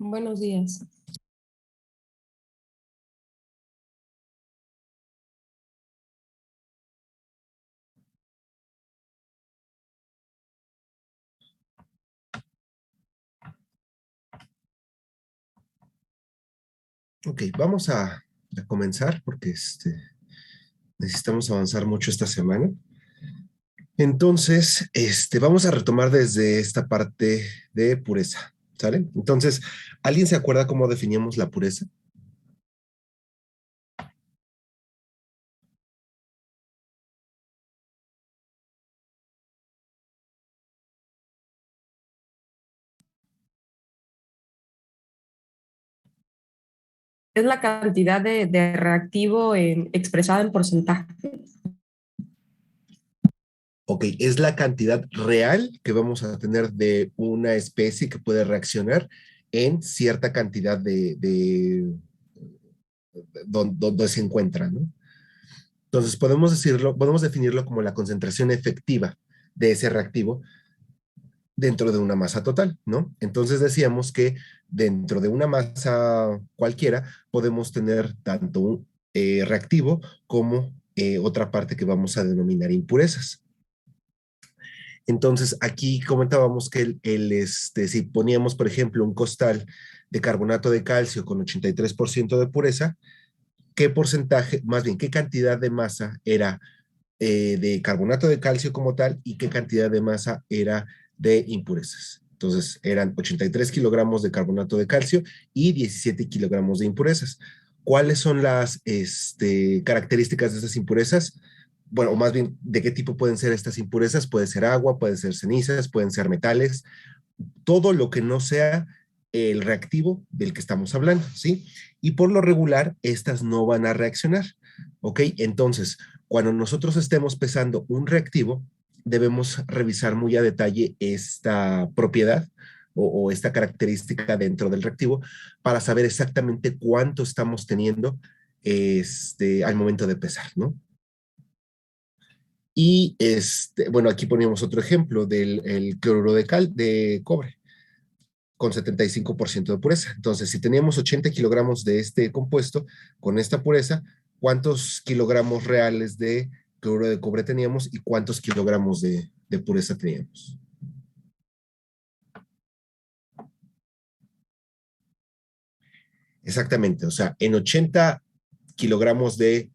Buenos días. Ok, vamos a comenzar porque necesitamos avanzar mucho esta semana. Entonces, vamos a retomar desde esta parte de pureza, ¿sale? Entonces, ¿alguien se acuerda cómo definíamos la pureza? Es la cantidad de reactivo expresada en porcentaje. Ok, es la cantidad real que vamos a tener de una especie que puede reaccionar en cierta cantidad donde se encuentra, ¿no? Entonces, podemos definirlo como la concentración efectiva de ese reactivo dentro de una masa total, ¿no? Entonces decíamos que dentro de una masa cualquiera podemos tener tanto un reactivo como otra parte que vamos a denominar impurezas. Entonces aquí comentábamos que si poníamos, por ejemplo, un costal de carbonato de calcio con 83% de pureza, ¿qué porcentaje, más bien, qué cantidad de masa era de carbonato de calcio como tal y qué cantidad de masa era de impurezas? Entonces eran 83 kilogramos de carbonato de calcio y 17 kilogramos de impurezas. ¿Cuáles son las características de estas impurezas? Bueno, o más bien, ¿de qué tipo pueden ser estas impurezas? Puede ser agua, pueden ser cenizas, pueden ser metales, todo lo que no sea el reactivo del que estamos hablando, ¿sí? Y por lo regular, estas no van a reaccionar, ¿ok? Entonces, cuando nosotros estemos pesando un reactivo, debemos revisar muy a detalle esta propiedad o esta característica dentro del reactivo para saber exactamente cuánto estamos teniendo al momento de pesar, ¿no? Y bueno, aquí poníamos otro ejemplo del el cloruro de cobre con 75% de pureza. Entonces, si teníamos 80 kilogramos de este compuesto con esta pureza, ¿cuántos kilogramos reales de cloruro de cobre teníamos y cuántos kilogramos de pureza teníamos? Exactamente, o sea, en 80 kilogramos de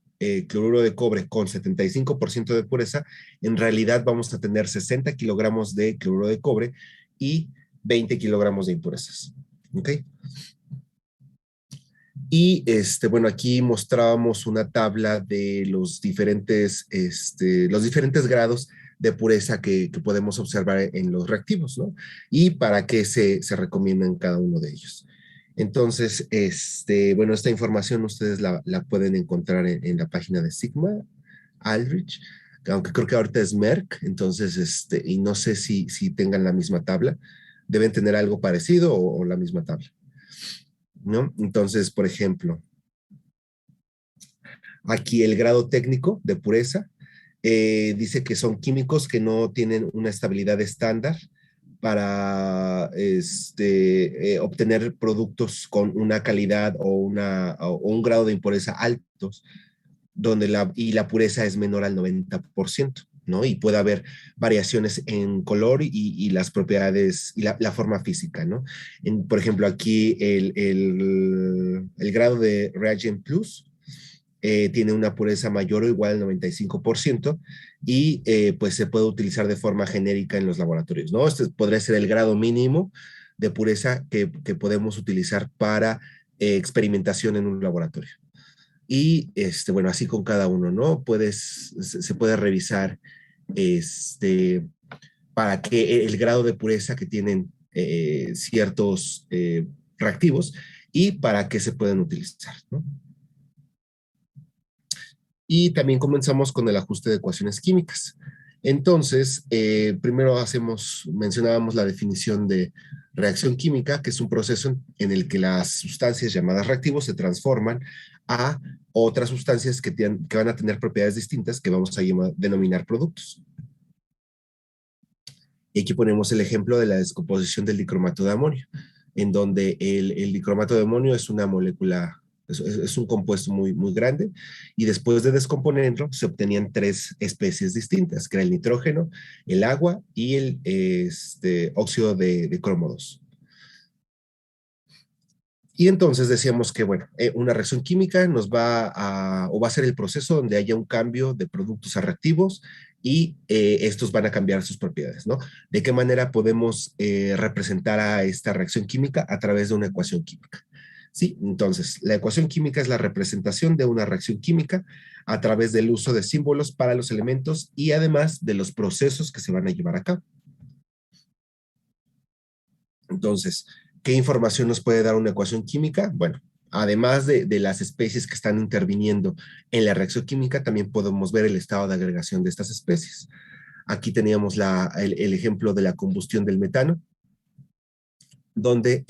cloruro de cobre con 75% de pureza, en realidad vamos a tener 60 kilogramos de cloruro de cobre y 20 kilogramos de impurezas. ¿Ok? Y bueno, aquí mostrábamos una tabla de los diferentes grados de pureza que podemos observar en los reactivos, ¿no? Y para qué se recomiendan cada uno de ellos. Entonces, bueno, esta información ustedes la pueden encontrar en la página de Sigma, Aldrich, aunque creo que ahorita es Merck, entonces, y no sé si tengan la misma tabla, deben tener algo parecido o la misma tabla, ¿no? Entonces, por ejemplo, aquí el grado técnico de pureza dice que son químicos que no tienen una estabilidad estándar para obtener productos con una calidad o un grado de impureza altos, donde la pureza es menor al 90%, ¿no? Y puede haber variaciones en color y las propiedades y la forma física, ¿no? Por ejemplo, aquí el grado de Reagent Plus tiene una pureza mayor o igual al 95% y pues se puede utilizar de forma genérica en los laboratorios, ¿no? Este podría ser el grado mínimo de pureza que podemos utilizar para experimentación en un laboratorio. Y bueno, así con cada uno, ¿no? Se puede revisar para que el grado de pureza que tienen ciertos reactivos y para qué se pueden utilizar, ¿no? Y también comenzamos con el ajuste de ecuaciones químicas. Entonces, primero mencionábamos la definición de reacción química, que es un proceso en el que las sustancias llamadas reactivos se transforman a otras sustancias que van a tener propiedades distintas que vamos a denominar productos. Y aquí ponemos el ejemplo de la descomposición del dicromato de amonio. en donde el dicromato de amonio es una molécula, es un compuesto muy, muy grande, y después de descomponerlo se obtenían tres especies distintas, que era el nitrógeno, el agua y el óxido de cromo 2. Y entonces decíamos que, bueno, una reacción química nos va a, o va a ser el proceso donde haya un cambio de productos a reactivos y estos van a cambiar sus propiedades, ¿no? ¿De qué manera podemos representar a esta reacción química? A través de una ecuación química. Sí, entonces, la ecuación química es la representación de una reacción química a través del uso de símbolos para los elementos y además de los procesos que se van a llevar a cabo. Entonces, ¿qué información nos puede dar una ecuación química? Bueno, además de las especies que están interviniendo en la reacción química, también podemos ver el estado de agregación de estas especies. Aquí teníamos el ejemplo de la combustión del metano, donde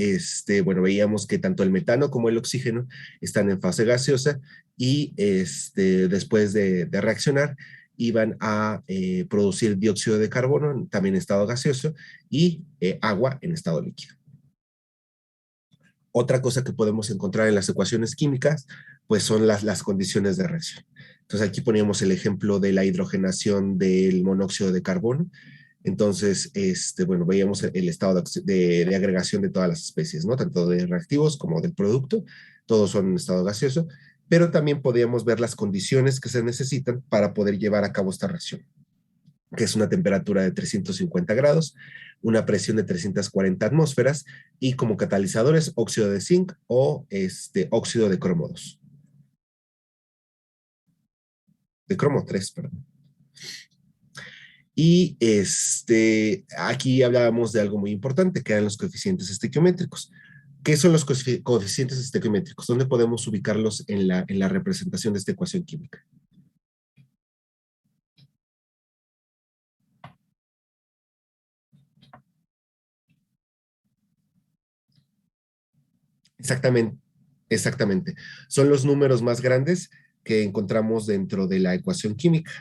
bueno, veíamos que tanto el metano como el oxígeno están en fase gaseosa y después de reaccionar iban a producir dióxido de carbono, también en estado gaseoso, y agua en estado líquido. Otra cosa que podemos encontrar en las ecuaciones químicas, pues son las condiciones de reacción. Entonces aquí poníamos el ejemplo de la hidrogenación del monóxido de carbono. Entonces, bueno, veíamos el estado de agregación de todas las especies, ¿no? Tanto de reactivos como del producto, todos son en estado gaseoso, pero también podíamos ver las condiciones que se necesitan para poder llevar a cabo esta reacción, que es una temperatura de 350 grados, una presión de 340 atmósferas y como catalizadores óxido de zinc o óxido de cromo 2. De cromo 3, perdón. Y aquí hablábamos de algo muy importante, que eran los coeficientes estequiométricos. ¿Qué son los coeficientes estequiométricos? ¿Dónde podemos ubicarlos en la representación de esta ecuación química? Exactamente, exactamente. Son los números más grandes que encontramos dentro de la ecuación química.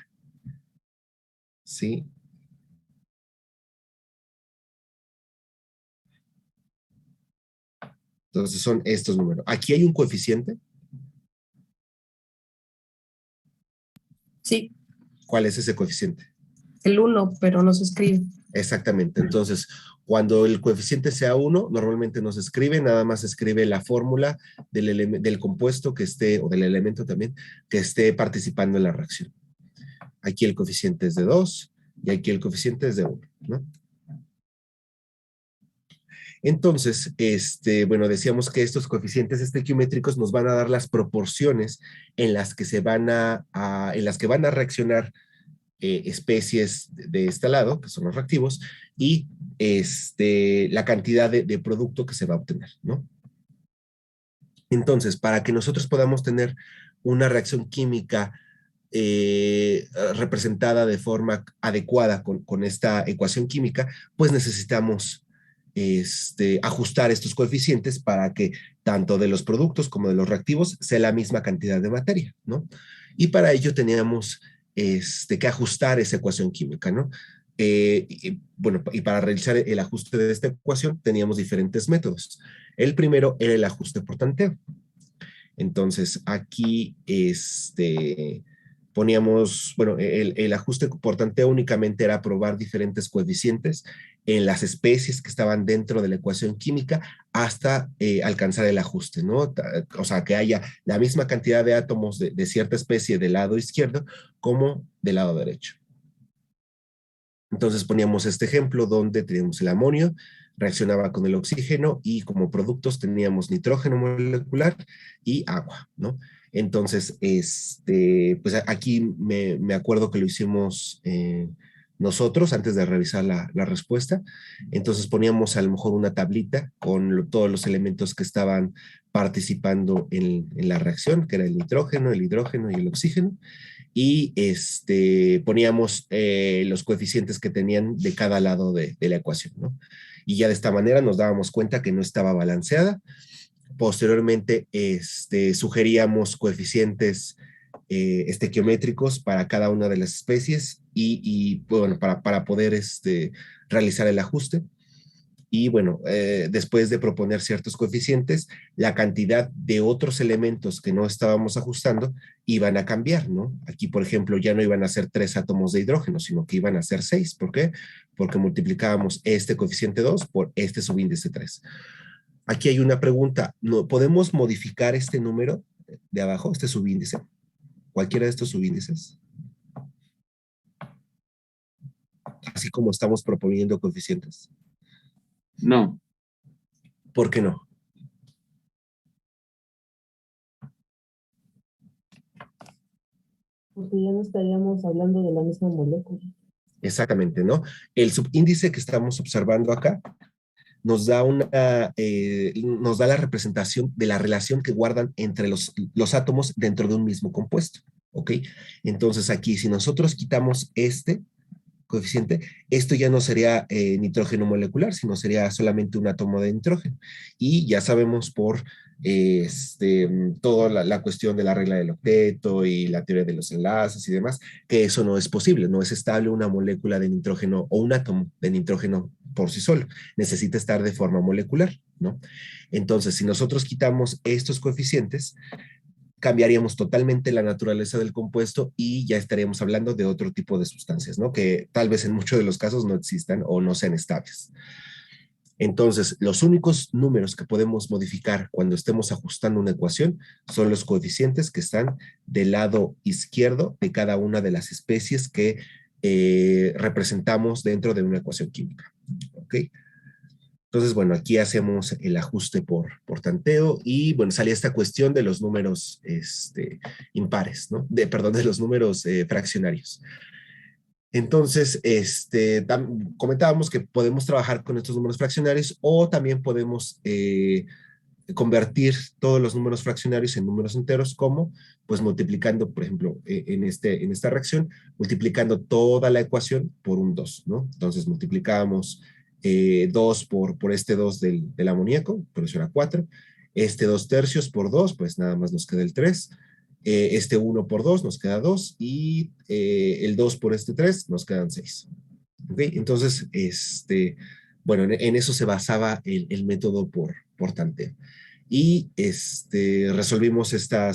¿Sí? Entonces son estos números. Aquí hay un coeficiente. Sí, ¿Cuál es ese coeficiente? el 1, pero no se escribe. Exactamente. Entonces, cuando el coeficiente sea 1, normalmente no se escribe, nada más se escribe la fórmula del compuesto que esté, o del elemento también, que esté participando en la reacción. Aquí el coeficiente es de 2 y aquí el coeficiente es de 1, ¿no? Entonces, bueno, decíamos que estos coeficientes estequiométricos nos van a dar las proporciones en las que en las que van a reaccionar especies de este lado, que son los reactivos, y la cantidad de producto que se va a obtener, ¿no? Entonces, para que nosotros podamos tener una reacción química representada de forma adecuada con esta ecuación química, pues necesitamos ajustar estos coeficientes para que tanto de los productos como de los reactivos sea la misma cantidad de materia, ¿no? Y para ello teníamos que ajustar esa ecuación química, ¿no? Bueno, y para realizar el ajuste de esta ecuación teníamos diferentes métodos. El primero era el ajuste por tanteo. Entonces, aquí poníamos, bueno, el ajuste por tanteo únicamente era probar diferentes coeficientes en las especies que estaban dentro de la ecuación química hasta alcanzar el ajuste, ¿no? O sea, que haya la misma cantidad de átomos de cierta especie del lado izquierdo como del lado derecho. Entonces poníamos este ejemplo donde teníamos el amonio, reaccionaba con el oxígeno y como productos teníamos nitrógeno molecular y agua, ¿no? Entonces, pues aquí me acuerdo que lo hicimos nosotros antes de revisar la respuesta. Entonces poníamos a lo mejor una tablita con todos los elementos que estaban participando en la reacción, que era el nitrógeno, el hidrógeno y el oxígeno y poníamos los coeficientes que tenían de cada lado de la ecuación, ¿no? Y ya de esta manera nos dábamos cuenta que no estaba balanceada. Posteriormente, sugeríamos coeficientes estequiométricos para cada una de las especies y bueno, para poder realizar el ajuste. Y bueno, después de proponer ciertos coeficientes, la cantidad de otros elementos que no estábamos ajustando iban a cambiar, ¿no? Aquí, por ejemplo, ya no iban a ser 3 átomos de hidrógeno, sino que iban a ser 6. ¿Por qué? Porque multiplicábamos este coeficiente 2 por este subíndice 3. Aquí hay una pregunta, ¿no, podemos modificar este número de abajo, este subíndice? Cualquiera de estos subíndices, así como estamos proponiendo coeficientes. No. ¿Por qué no? Porque ya no estaríamos hablando de la misma molécula. Exactamente, ¿no? El subíndice que estamos observando acá nos da nos da la representación de la relación que guardan entre los átomos dentro de un mismo compuesto, ¿ok? Entonces aquí, si nosotros quitamos este coeficiente, esto ya no sería nitrógeno molecular, sino sería solamente un átomo de nitrógeno. Y ya sabemos por toda la cuestión de la regla del octeto y la teoría de los enlaces y demás, que eso no es posible, no es estable una molécula de nitrógeno o un átomo de nitrógeno por sí solo, necesita estar de forma molecular, ¿no? Entonces, si nosotros quitamos estos coeficientes, cambiaríamos totalmente la naturaleza del compuesto y ya estaríamos hablando de otro tipo de sustancias, ¿no? Que tal vez en muchos de los casos no existan o no sean estables. Entonces, los únicos números que podemos modificar cuando estemos ajustando una ecuación son los coeficientes que están del lado izquierdo de cada una de las especies que representamos dentro de una ecuación química. ¿Ok? Entonces, bueno, aquí hacemos el ajuste por tanteo y, bueno, salía esta cuestión de los números impares, ¿no? Perdón, de los números fraccionarios. Entonces, comentábamos que podemos trabajar con estos números fraccionarios o también podemos convertir todos los números fraccionarios en números enteros, como pues multiplicando, por ejemplo, en esta reacción, multiplicando toda la ecuación por un 2, ¿no? Entonces multiplicamos 2 por este 2 del amoníaco, por eso era 4, este 2 tercios por 2, pues nada más nos queda el 3, este 1 por 2 nos queda 2 y el 2 por este 3 nos quedan 6. ¿Ok? Entonces, bueno, en eso se basaba el método por tanteo. Y resolvimos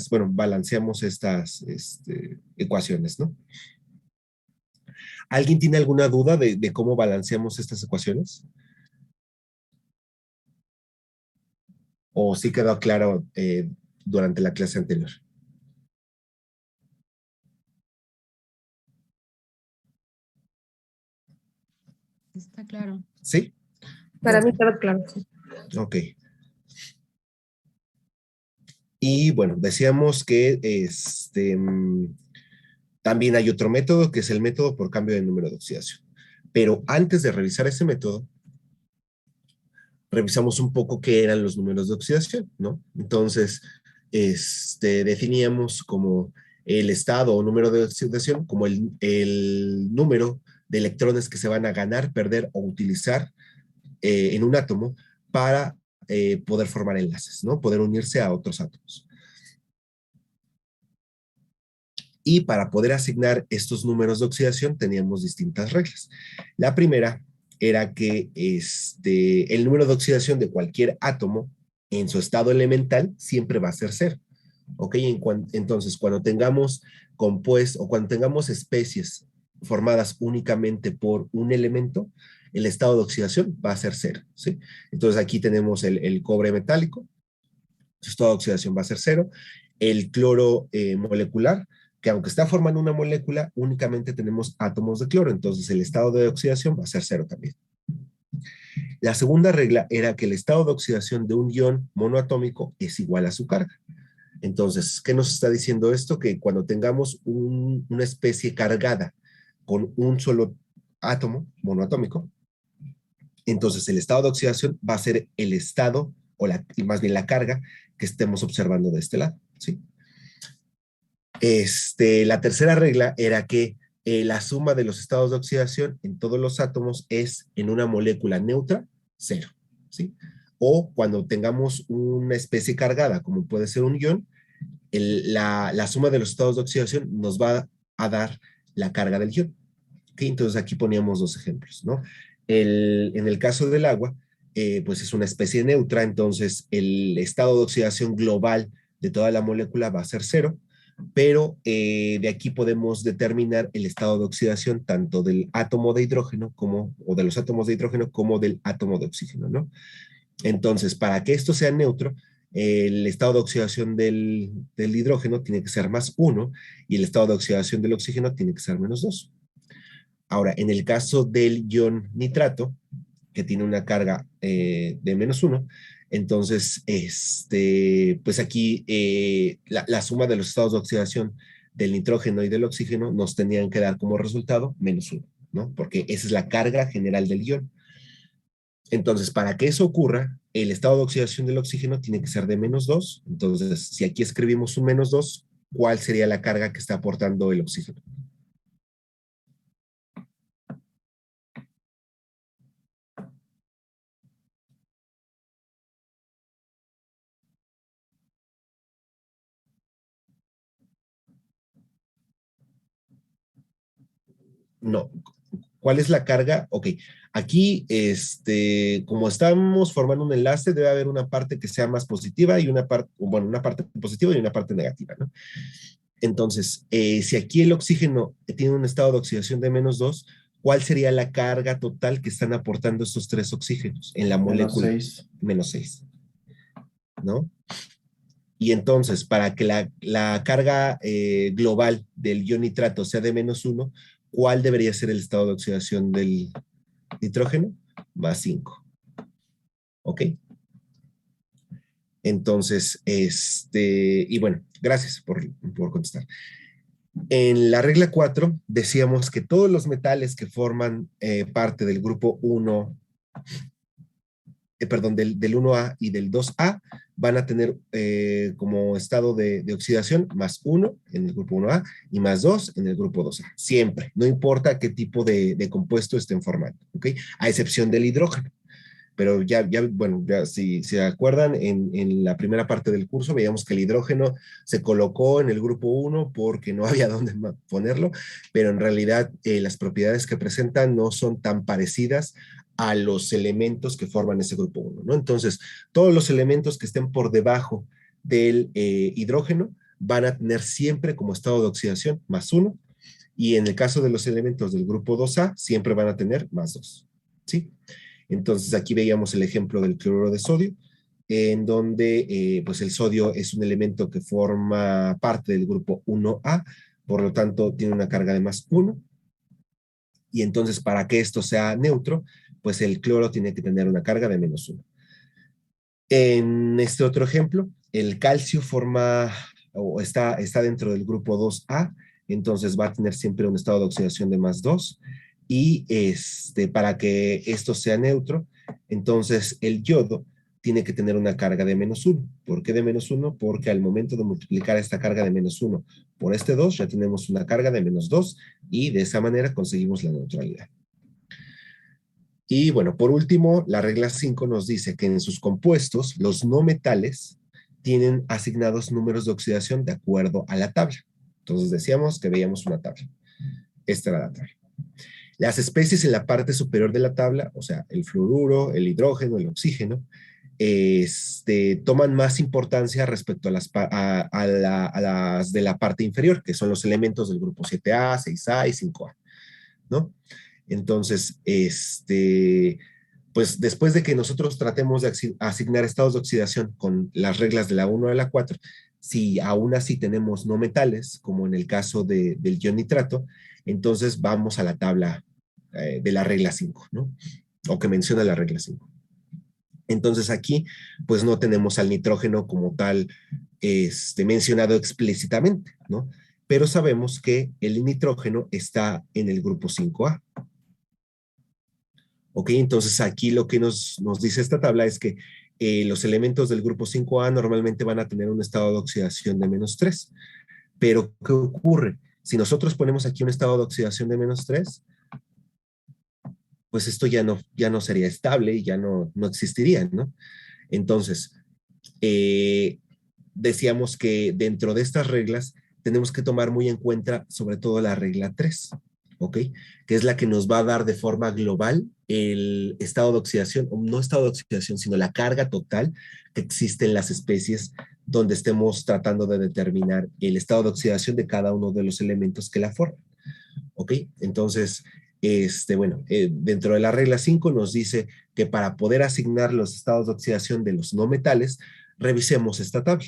bueno, balanceamos estas ecuaciones, ¿no? ¿Alguien tiene alguna duda de cómo balanceamos estas ecuaciones? ¿O sí quedó claro durante la clase anterior? Está claro. ¿Sí? Para mí quedó claro. Ok. Y bueno, decíamos que también hay otro método que es el método por cambio de número de oxidación. Pero antes de revisar ese método, revisamos un poco qué eran los números de oxidación, ¿no? Entonces, definíamos como el estado o número de oxidación como el número de electrones que se van a ganar, perder o utilizar en un átomo para poder formar enlaces, ¿no? Poder unirse a otros átomos. Y para poder asignar estos números de oxidación teníamos distintas reglas. La primera era que el número de oxidación de cualquier átomo en su estado elemental siempre va a ser cero. ¿Ok? Entonces, cuando tengamos compuestos o cuando tengamos especies formadas únicamente por un elemento, el estado de oxidación va a ser cero. ¿Sí? Entonces, aquí tenemos el cobre metálico, su estado de oxidación va a ser cero. El cloro molecular, que aunque está formando una molécula, únicamente tenemos átomos de cloro, entonces el estado de oxidación va a ser cero también. La segunda regla era que el estado de oxidación de un ion monoatómico es igual a su carga. Entonces, ¿qué nos está diciendo esto? Que cuando tengamos una especie cargada con un solo átomo monoatómico, entonces el estado de oxidación va a ser el estado, o más bien la carga, que estemos observando de este lado, ¿sí? La tercera regla era que la suma de los estados de oxidación en todos los átomos es en una molécula neutra, cero, ¿sí? O cuando tengamos una especie cargada, como puede ser un ion, la suma de los estados de oxidación nos va a dar la carga del ion. ¿Okay? Entonces aquí poníamos dos ejemplos, ¿no? En el caso del agua, pues es una especie neutra, entonces el estado de oxidación global de toda la molécula va a ser cero, pero de aquí podemos determinar el estado de oxidación tanto del átomo de hidrógeno o de los átomos de hidrógeno como del átomo de oxígeno, ¿no? Entonces, para que esto sea neutro, el estado de oxidación del hidrógeno tiene que ser más 1 y el estado de oxidación del oxígeno tiene que ser menos 2. Ahora, en el caso del ion nitrato, que tiene una carga de menos 1, entonces, pues aquí la suma de los estados de oxidación del nitrógeno y del oxígeno nos tendrían que dar como resultado menos 1, ¿no? Porque esa es la carga general del ion. Entonces, para que eso ocurra, el estado de oxidación del oxígeno tiene que ser de menos 2. Entonces, si aquí escribimos un menos 2, ¿cuál sería la carga que está aportando el oxígeno? No. ¿Cuál es la carga? Ok, aquí, como estamos formando un enlace, debe haber una parte que sea más positiva y una parte, bueno, una parte positiva y una parte negativa, ¿no? Entonces, si aquí el oxígeno tiene un estado de oxidación de menos 2, ¿cuál sería la carga total que están aportando estos tres oxígenos en la molécula? Menos 6, ¿no? Y entonces, para que la carga global del ion nitrato sea de menos 1, ¿cuál debería ser el estado de oxidación del nitrógeno? Más 5. ¿Ok? Entonces, y bueno, gracias por contestar. En la regla 4 decíamos que todos los metales que forman parte del grupo 1, perdón, del 1A y del 2A van a tener como estado de oxidación más 1 en el grupo 1A y más 2 en el grupo 2A. Siempre, no importa qué tipo de compuesto estén formando, ¿ok? A excepción del hidrógeno. Pero bueno, ya si se acuerdan, en la primera parte del curso veíamos que el hidrógeno se colocó en el grupo 1 porque no había dónde ponerlo, pero en realidad las propiedades que presentan no son tan parecidas a los elementos que forman ese grupo 1, ¿no? Entonces, todos los elementos que estén por debajo del hidrógeno van a tener siempre como estado de oxidación más 1, y en el caso de los elementos del grupo 2A, siempre van a tener más 2, ¿sí? Entonces aquí veíamos el ejemplo del cloruro de sodio, en donde pues el sodio es un elemento que forma parte del grupo 1A, por lo tanto tiene una carga de más 1, y entonces para que esto sea neutro, pues el cloro tiene que tener una carga de menos 1. En este otro ejemplo, el calcio forma o está dentro del grupo 2A, entonces va a tener siempre un estado de oxidación de más 2, y para que esto sea neutro, entonces el yodo tiene que tener una carga de menos 1. ¿Por qué de menos 1? Porque al momento de multiplicar esta carga de menos 1 por este 2, ya tenemos una carga de menos 2, y de esa manera conseguimos la neutralidad. Y bueno, por último, la regla 5 nos dice que en sus compuestos, los no metales tienen asignados números de oxidación de acuerdo a la tabla. Entonces decíamos que veíamos una tabla. Esta era la tabla. Las especies en la parte superior de la tabla, o sea, el fluoruro, el hidrógeno, el oxígeno, toman más importancia respecto a las de la parte inferior, que son los elementos del grupo 7A, 6A y 5A, ¿no? Entonces, pues después de que nosotros tratemos de asignar estados de oxidación con las reglas de la 1 a la 4, si aún así tenemos no metales, como en el caso del ion nitrato, entonces vamos a la tabla de la regla 5, ¿no? O que menciona la regla 5. Entonces aquí, pues no tenemos al nitrógeno como tal mencionado explícitamente, ¿no? Pero sabemos que el nitrógeno está en el grupo 5A. Ok, entonces aquí lo que nos dice esta tabla es que los elementos del grupo 5A normalmente van a tener un estado de oxidación de menos 3. Pero, ¿qué ocurre? Si nosotros ponemos aquí un estado de oxidación de menos 3, pues esto ya no sería estable y ya no existiría, ¿no? Entonces, decíamos que dentro de estas reglas tenemos que tomar muy en cuenta sobre todo la regla 3. ¿ok? Que es la que nos va a dar de forma global el estado de oxidación, o no estado de oxidación, sino la carga total que existe en las especies donde estemos tratando de determinar el estado de oxidación de cada uno de los elementos que la forman, ¿ok? Entonces, bueno, dentro de la regla 5 nos dice que para poder asignar los estados de oxidación de los no metales, revisemos esta tabla.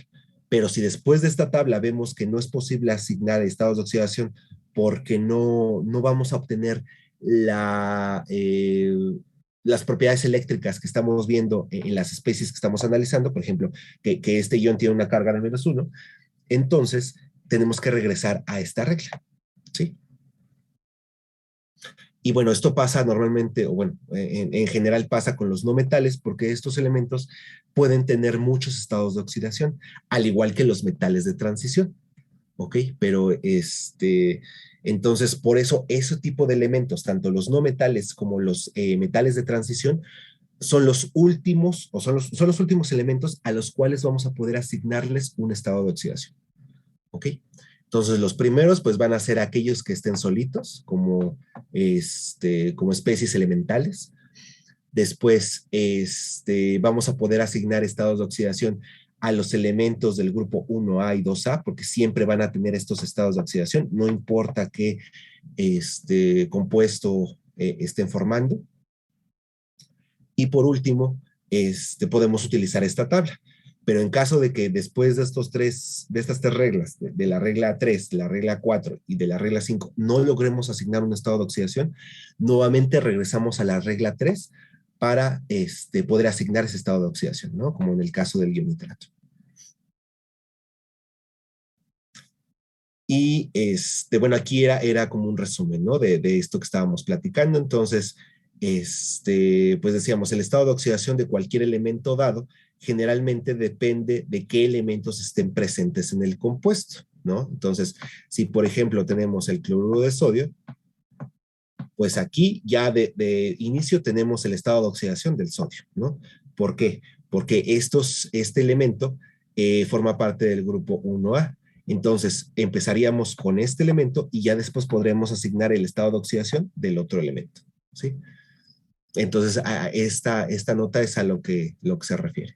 Pero si después de esta tabla vemos que no es posible asignar estados de oxidación porque no vamos a obtener las propiedades eléctricas que estamos viendo en las especies que estamos analizando, por ejemplo, que este ion tiene una carga de -1, entonces tenemos que regresar a esta regla, ¿sí? Y bueno, esto pasa normalmente, o bueno, en general pasa con los no metales, porque estos elementos pueden tener muchos estados de oxidación, al igual que los metales de transición, ¿ok? Pero entonces, por eso, ese tipo de elementos, tanto los no metales como los metales de transición, son los últimos, o son los últimos elementos a los cuales vamos a poder asignarles un estado de oxidación, ¿ok? Entonces, los primeros, pues, van a ser aquellos que estén solitos, como especies elementales. Después, vamos a poder asignar estados de oxidación a los elementos del grupo 1A y 2A, porque siempre van a tener estos estados de oxidación, no importa qué compuesto estén formando. Y por último, podemos utilizar esta tabla. Pero en caso de que después de estas tres reglas, de la regla 3, la regla 4 y de la regla 5, no logremos asignar un estado de oxidación, nuevamente regresamos a la regla 3 para poder asignar ese estado de oxidación, ¿no? Como en el caso del ionitrato. Y bueno, aquí era como un resumen, ¿no? De esto que estábamos platicando. Entonces, pues decíamos, el estado de oxidación de cualquier elemento dado generalmente depende de qué elementos estén presentes en el compuesto, ¿no? Entonces, si por ejemplo tenemos el cloruro de sodio, pues aquí ya de inicio tenemos el estado de oxidación del sodio, ¿no? ¿Por qué? Porque este elemento forma parte del grupo 1A. Entonces, empezaríamos con este elemento y ya después podremos asignar el estado de oxidación del otro elemento, ¿sí? Entonces, esta nota es a lo que se refiere.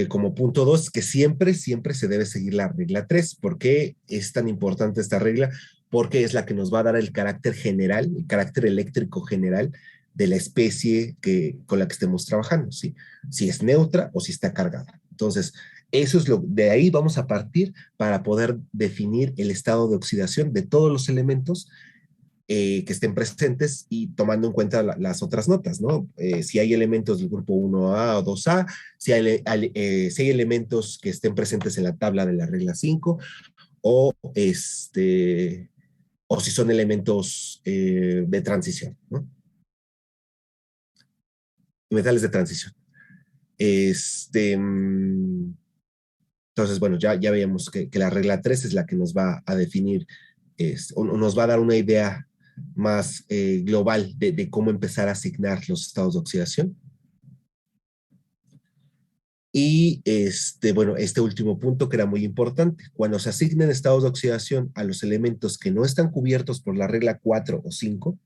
Como punto 2, que siempre se debe seguir la regla 3. ¿Por qué es tan importante esta regla? Porque es la que nos va a dar el carácter general, el carácter eléctrico general de la especie con la que estemos trabajando, ¿sí? Si es neutra o si está cargada. Entonces, de ahí vamos a partir para poder definir el estado de oxidación de todos los elementos que estén presentes y tomando en cuenta las otras notas, ¿no? Si hay elementos del grupo 1A o 2A, si hay elementos que estén presentes en la tabla de la regla 5, o, o si son elementos de transición, ¿no? Metales de transición. Entonces, bueno, ya veíamos que la regla 3 es la que nos va a definir, o nos va a dar una idea más global de cómo empezar a asignar los estados de oxidación. Y bueno, este último punto que era muy importante, cuando se asignen estados de oxidación a los elementos que no están cubiertos por la regla 4 o 5,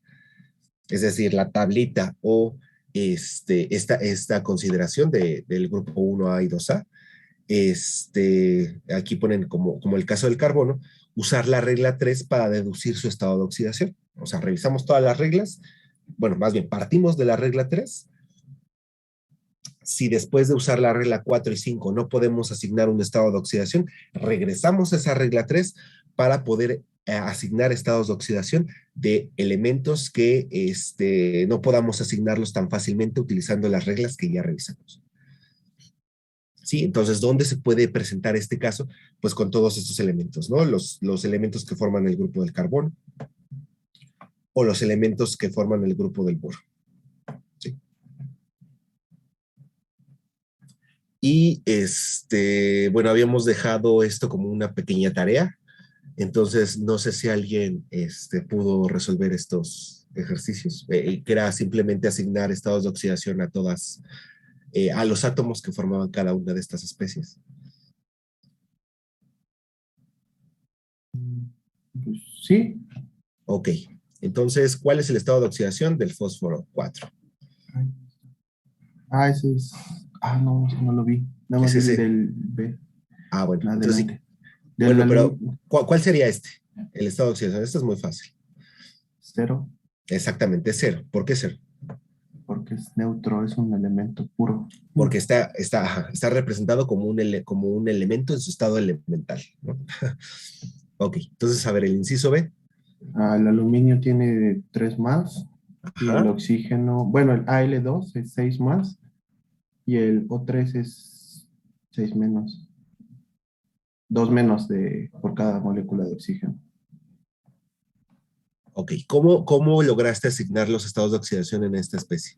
es decir, la tablita o esta consideración del grupo 1A y 2A, aquí ponen como el caso del carbono, usar la regla 3 para deducir su estado de oxidación. O sea, revisamos todas las reglas, bueno, más bien partimos de la regla 3. Si después de usar la regla 4 y 5 no podemos asignar un estado de oxidación, regresamos a esa regla 3 para poder asignar estados de oxidación de elementos que no podamos asignarlos tan fácilmente utilizando las reglas que ya revisamos. ¿Sí? Entonces, ¿dónde se puede presentar este caso? Pues con todos estos elementos, ¿no? Los elementos que forman el grupo del carbono o los elementos que forman el grupo del boro. ¿Sí? Y, bueno, habíamos dejado esto como una pequeña tarea. Entonces, no sé si alguien pudo resolver estos ejercicios, que era simplemente asignar estados de oxidación a los átomos que formaban cada una de estas especies. Pues, sí. Ok. Entonces, ¿cuál es el estado de oxidación del fósforo 4? Ese es. No, ese no lo vi. Nada más Es vi el ese. del B. Bueno, entonces sí. Adelante. Del Bueno, pero aluminio. ¿cuál sería este? El estado de oxidación. Este es muy fácil. 0, Exactamente, es cero. ¿Por qué cero? porque es neutro, es un elemento puro. Porque está representado como como un elemento en su estado elemental, ¿no? Ok, entonces, a ver, el inciso B. El aluminio tiene 3 más y el Ajá, oxígeno, bueno, el Al2 es 6 más y el O3 es 6 menos, 2 menos por cada molécula de oxígeno. ok. ¿Cómo lograste asignar los estados de oxidación en esta especie?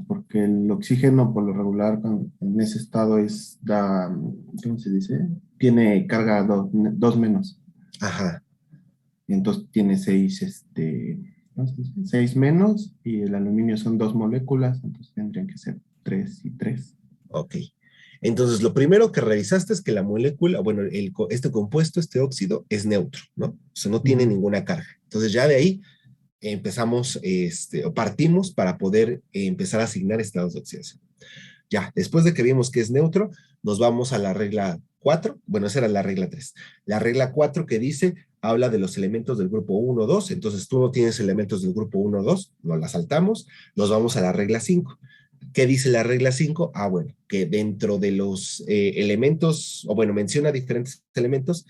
Porque el oxígeno por lo regular en ese estado ¿cómo se dice? Tiene carga 2 menos. Ajá, Y entonces tiene 6, ¿cómo se dice? 6 menos y el aluminio son 2 moléculas, entonces tendrían que ser 3 y 3. ok. Entonces, lo primero que revisaste es que la molécula, bueno, este compuesto, este óxido, es neutro, ¿no? O sea, no tiene ninguna carga. Entonces, ya de ahí empezamos, o partimos para poder empezar a asignar estados de oxidación. Ya, después de que vimos que es neutro, nos vamos a la regla 4. Bueno, esa era la regla 3. La regla 4 que dice, habla de los elementos del grupo 1, 2. Entonces, tú no tienes elementos del grupo 1, 2, nos la saltamos, nos vamos a la regla 5. ¿Qué dice la regla 5? Bueno, que dentro de los elementos, o bueno, menciona diferentes elementos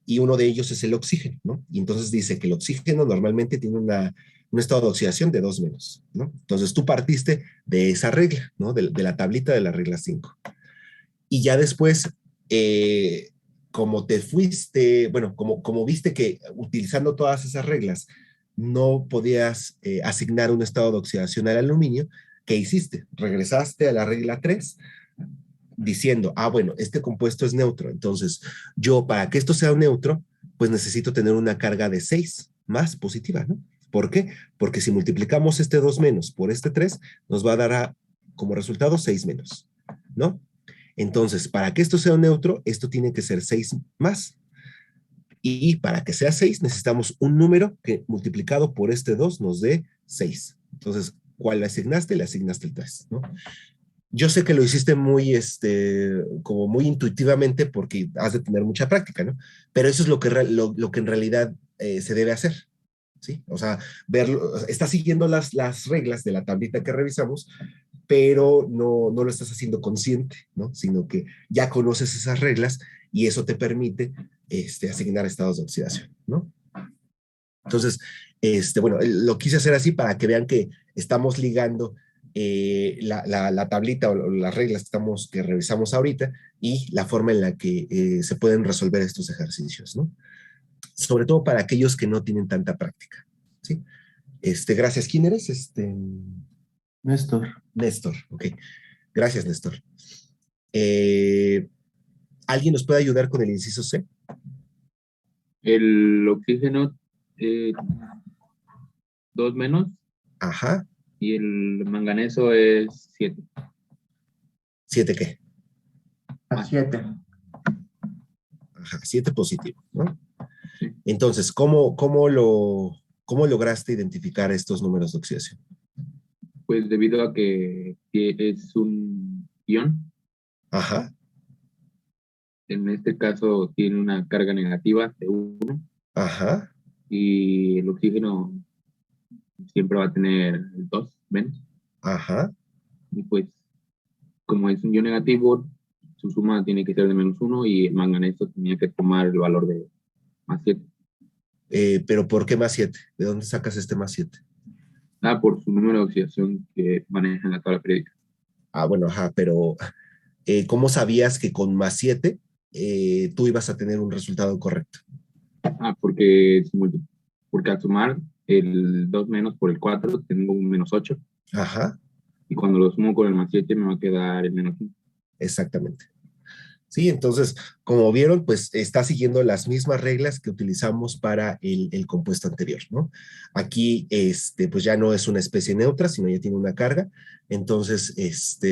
y uno de ellos es el oxígeno, ¿no? Y entonces dice que el oxígeno normalmente tiene un estado de oxidación de 2 menos, ¿no? Entonces tú partiste de esa regla, ¿no? De la tablita de la regla 5. Y ya después, como te fuiste, bueno, como viste que utilizando todas esas reglas no podías asignar un estado de oxidación al aluminio, ¿qué hiciste? Regresaste a la regla 3 diciendo, bueno, este compuesto es neutro, entonces yo para que esto sea neutro, pues necesito tener una carga de 6 más positiva, ¿no? ¿Por qué? Porque si multiplicamos este 2 menos por este 3, nos va a dar como resultado 6 menos, ¿no? Entonces, para que esto sea neutro, esto tiene que ser 6 más. Y para que sea 6, necesitamos un número que multiplicado por este 2 nos dé 6. Entonces, ¿cuál le asignaste? Le asignaste el 3, ¿no? Yo sé que lo hiciste muy, como muy intuitivamente porque has de tener mucha práctica, ¿no? Pero eso es lo que en realidad se debe hacer, ¿sí? O sea, verlo, estás siguiendo las reglas de la tablita que revisamos, pero no lo estás haciendo consciente, ¿no? Sino que ya conoces esas reglas y eso te permite asignar estados de oxidación, ¿no? Entonces, bueno, lo quise hacer así para que vean que estamos ligando la tablita o las reglas que revisamos ahorita y la forma en la que se pueden resolver estos ejercicios, ¿no? Sobre todo para aquellos que no tienen tanta práctica, ¿sí? Gracias. ¿Quién eres? Néstor. Néstor, ok. Gracias, Néstor. ¿Alguien nos puede ayudar con el inciso C? El oxígeno, 2 menos, Ajá. y el manganeso es 7. ¿7 qué? A 7. Ajá, 7 positivo, ¿no? Sí. Entonces, ¿cómo lograste identificar estos números de oxidación? Pues debido a que es un ion, Ajá, en este caso tiene una carga negativa de 1 ajá, y el oxígeno siempre va a tener el 2 menos. ajá. Y pues, como es un ion negativo, su suma tiene que ser de -1 y el manganeso tenía que tomar el valor de +7. Pero ¿por qué +7? ¿De dónde sacas este +7? Por su número de oxidación que maneja en la tabla periódica. Bueno, ajá, pero ¿cómo sabías que con +7 tú ibas a tener un resultado correcto? Porque al sumar el 2 menos por el 4 tengo un -8. Ajá, Y cuando lo sumo con el +7 me va a quedar el -1. exactamente. Sí, entonces, como vieron, pues está siguiendo las mismas reglas que utilizamos para el compuesto anterior, ¿no? Aquí, pues ya no es una especie neutra, sino ya tiene una carga. Entonces,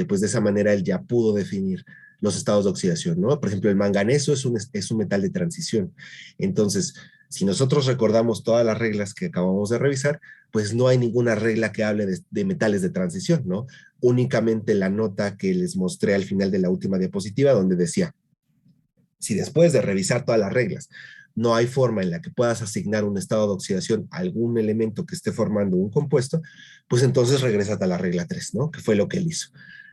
pues de esa manera él ya pudo definir los estados de oxidación, ¿no? Por ejemplo, el manganeso es un metal de transición. Entonces, si nosotros recordamos todas las reglas que acabamos de revisar, pues no hay ninguna regla que hable de metales de transición, ¿no? Únicamente la nota que les mostré al final de la última diapositiva, donde decía, si después de revisar todas las reglas no hay forma en la que puedas asignar un estado de oxidación a algún elemento que esté formando un compuesto, pues entonces regresas a la regla 3, ¿no? Que fue lo que él hizo.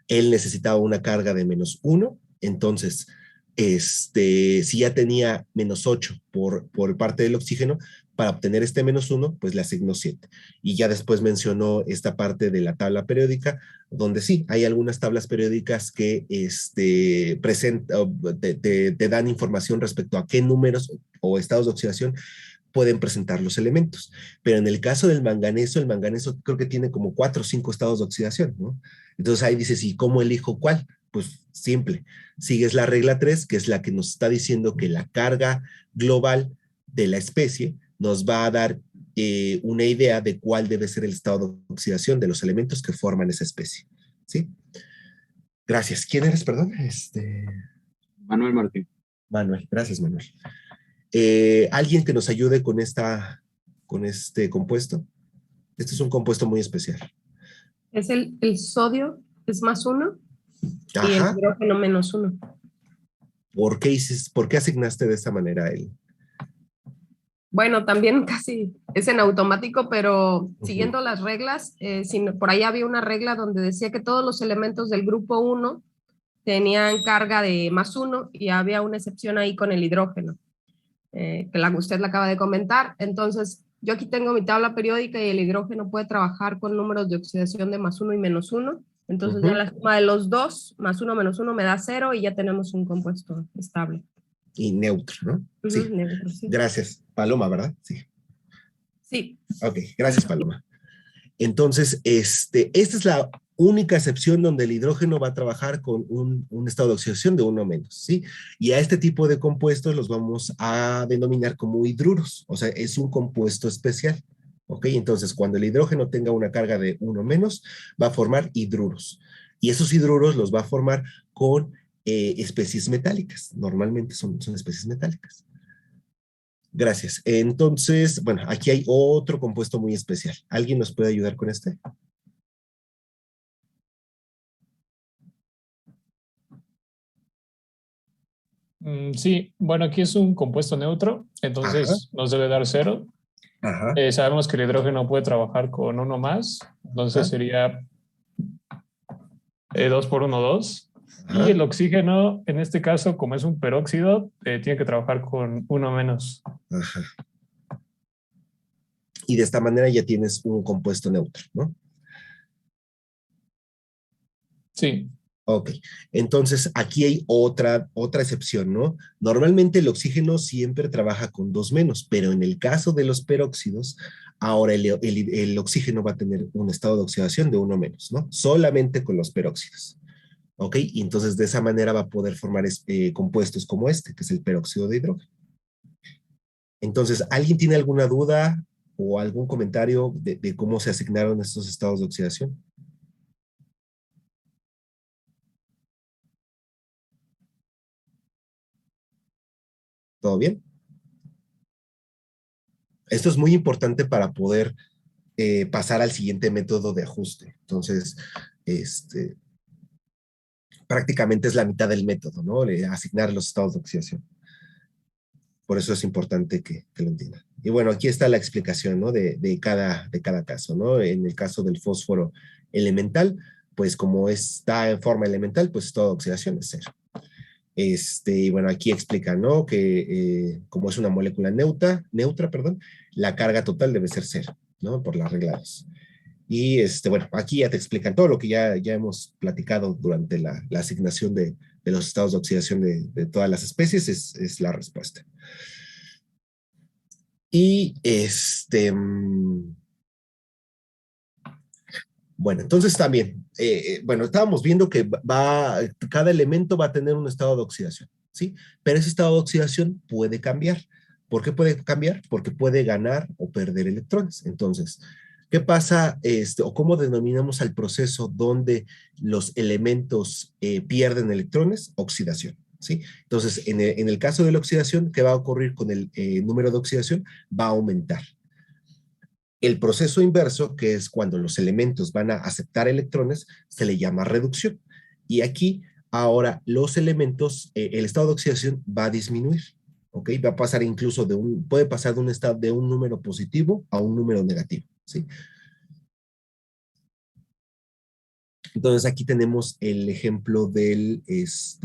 Él necesitaba una carga de -1, entonces, si ya tenía -8 por parte del oxígeno, para obtener este -1, pues le asignó 7. Y ya después mencionó esta parte de la tabla periódica, donde sí, hay algunas tablas periódicas que te dan información respecto a qué números o estados de oxidación pueden presentar los elementos. Pero en el caso del manganeso, el manganeso creo que tiene como 4 o 5 estados de oxidación, ¿no? Entonces ahí dices, ¿y cómo elijo cuál? Pues simple, sigues la regla 3, que es la que nos está diciendo que la carga global de la especie nos va a dar una idea de cuál debe ser el estado de oxidación de los elementos que forman esa especie. ¿Sí? Gracias. ¿Quién eres, perdón? Manuel Martín. Manuel. Gracias, Manuel. ¿Alguien que nos ayude con este compuesto? Este es un compuesto muy especial. Es el sodio, es +1, y el Ajá. hidrógeno -1. ¿Por qué asignaste de esa manera a él? Bueno, también casi es en automático, pero siguiendo las reglas, por ahí había una regla donde decía que todos los elementos del grupo 1 tenían carga de +1 y había una excepción ahí con el hidrógeno, que usted la acaba de comentar. Entonces, yo aquí tengo mi tabla periódica y el hidrógeno puede trabajar con números de oxidación de +1 y -1. Entonces, ya la suma de los dos, +1 -1 me da 0 y ya tenemos un compuesto estable. Y neutro, ¿no? Sí. Neutro, sí. Gracias. Paloma, ¿verdad? Sí. Sí. Ok, gracias, Paloma. Entonces, esta es la única excepción donde el hidrógeno va a trabajar con un estado de oxidación de 1 menos, ¿sí? Y a este tipo de compuestos los vamos a denominar como hidruros, o sea, es un compuesto especial, ¿ok? Entonces, cuando el hidrógeno tenga una carga de 1 menos, va a formar hidruros. Y esos hidruros los va a formar con especies metálicas, normalmente son especies metálicas. Gracias. Entonces, bueno, aquí hay otro compuesto muy especial. ¿Alguien nos puede ayudar con este? Sí, bueno, aquí es un compuesto neutro, entonces nos debe dar 0. Ajá. Sabemos que el hidrógeno puede trabajar con 1 más, entonces sería 2 por 1, 2. Y el oxígeno, en este caso, como es un peróxido, tiene que trabajar con 1 menos. Ajá. Y de esta manera ya tienes un compuesto neutro, ¿no? Sí. Ok, entonces aquí hay otra excepción, ¿no? Normalmente el oxígeno siempre trabaja con 2 menos, pero en el caso de los peróxidos, ahora el oxígeno va a tener un estado de oxidación de 1 menos, ¿no? Solamente con los peróxidos. ¿Ok? Y entonces de esa manera va a poder formar compuestos como este, que es el peróxido de hidrógeno. Entonces, ¿alguien tiene alguna duda o algún comentario de cómo se asignaron estos estados de oxidación? ¿Todo bien? Esto es muy importante para poder pasar al siguiente método de ajuste. Entonces, prácticamente es la mitad del método, ¿no? Asignar los estados de oxidación. Por eso es importante que lo entiendan. Y bueno, aquí está la explicación, ¿no? De cada caso, ¿no? En el caso del fósforo elemental, pues como está en forma elemental, pues toda oxidación es 0. Y bueno, aquí explica, ¿no? Que como es una molécula neutra, la carga total debe ser 0, ¿no? Por las regla 2. Y bueno, aquí ya te explican todo lo que ya hemos platicado durante la asignación de los estados de oxidación de todas las especies, es la respuesta. Y bueno, entonces también, bueno, estábamos viendo que cada elemento va a tener un estado de oxidación, ¿sí? Pero ese estado de oxidación puede cambiar. ¿Por qué puede cambiar? Porque puede ganar o perder electrones. Entonces, ¿Qué pasa, o cómo denominamos al proceso donde los elementos pierden electrones? Oxidación, ¿sí? Entonces, en el caso de la oxidación, ¿qué va a ocurrir con el número de oxidación? Va a aumentar. El proceso inverso, que es cuando los elementos van a aceptar electrones, se le llama reducción. Y aquí, ahora, los elementos, el estado de oxidación va a disminuir, ¿ok? Va a pasar incluso puede pasar de un estado de un número positivo a un número negativo, ¿sí? Entonces aquí tenemos el ejemplo del, es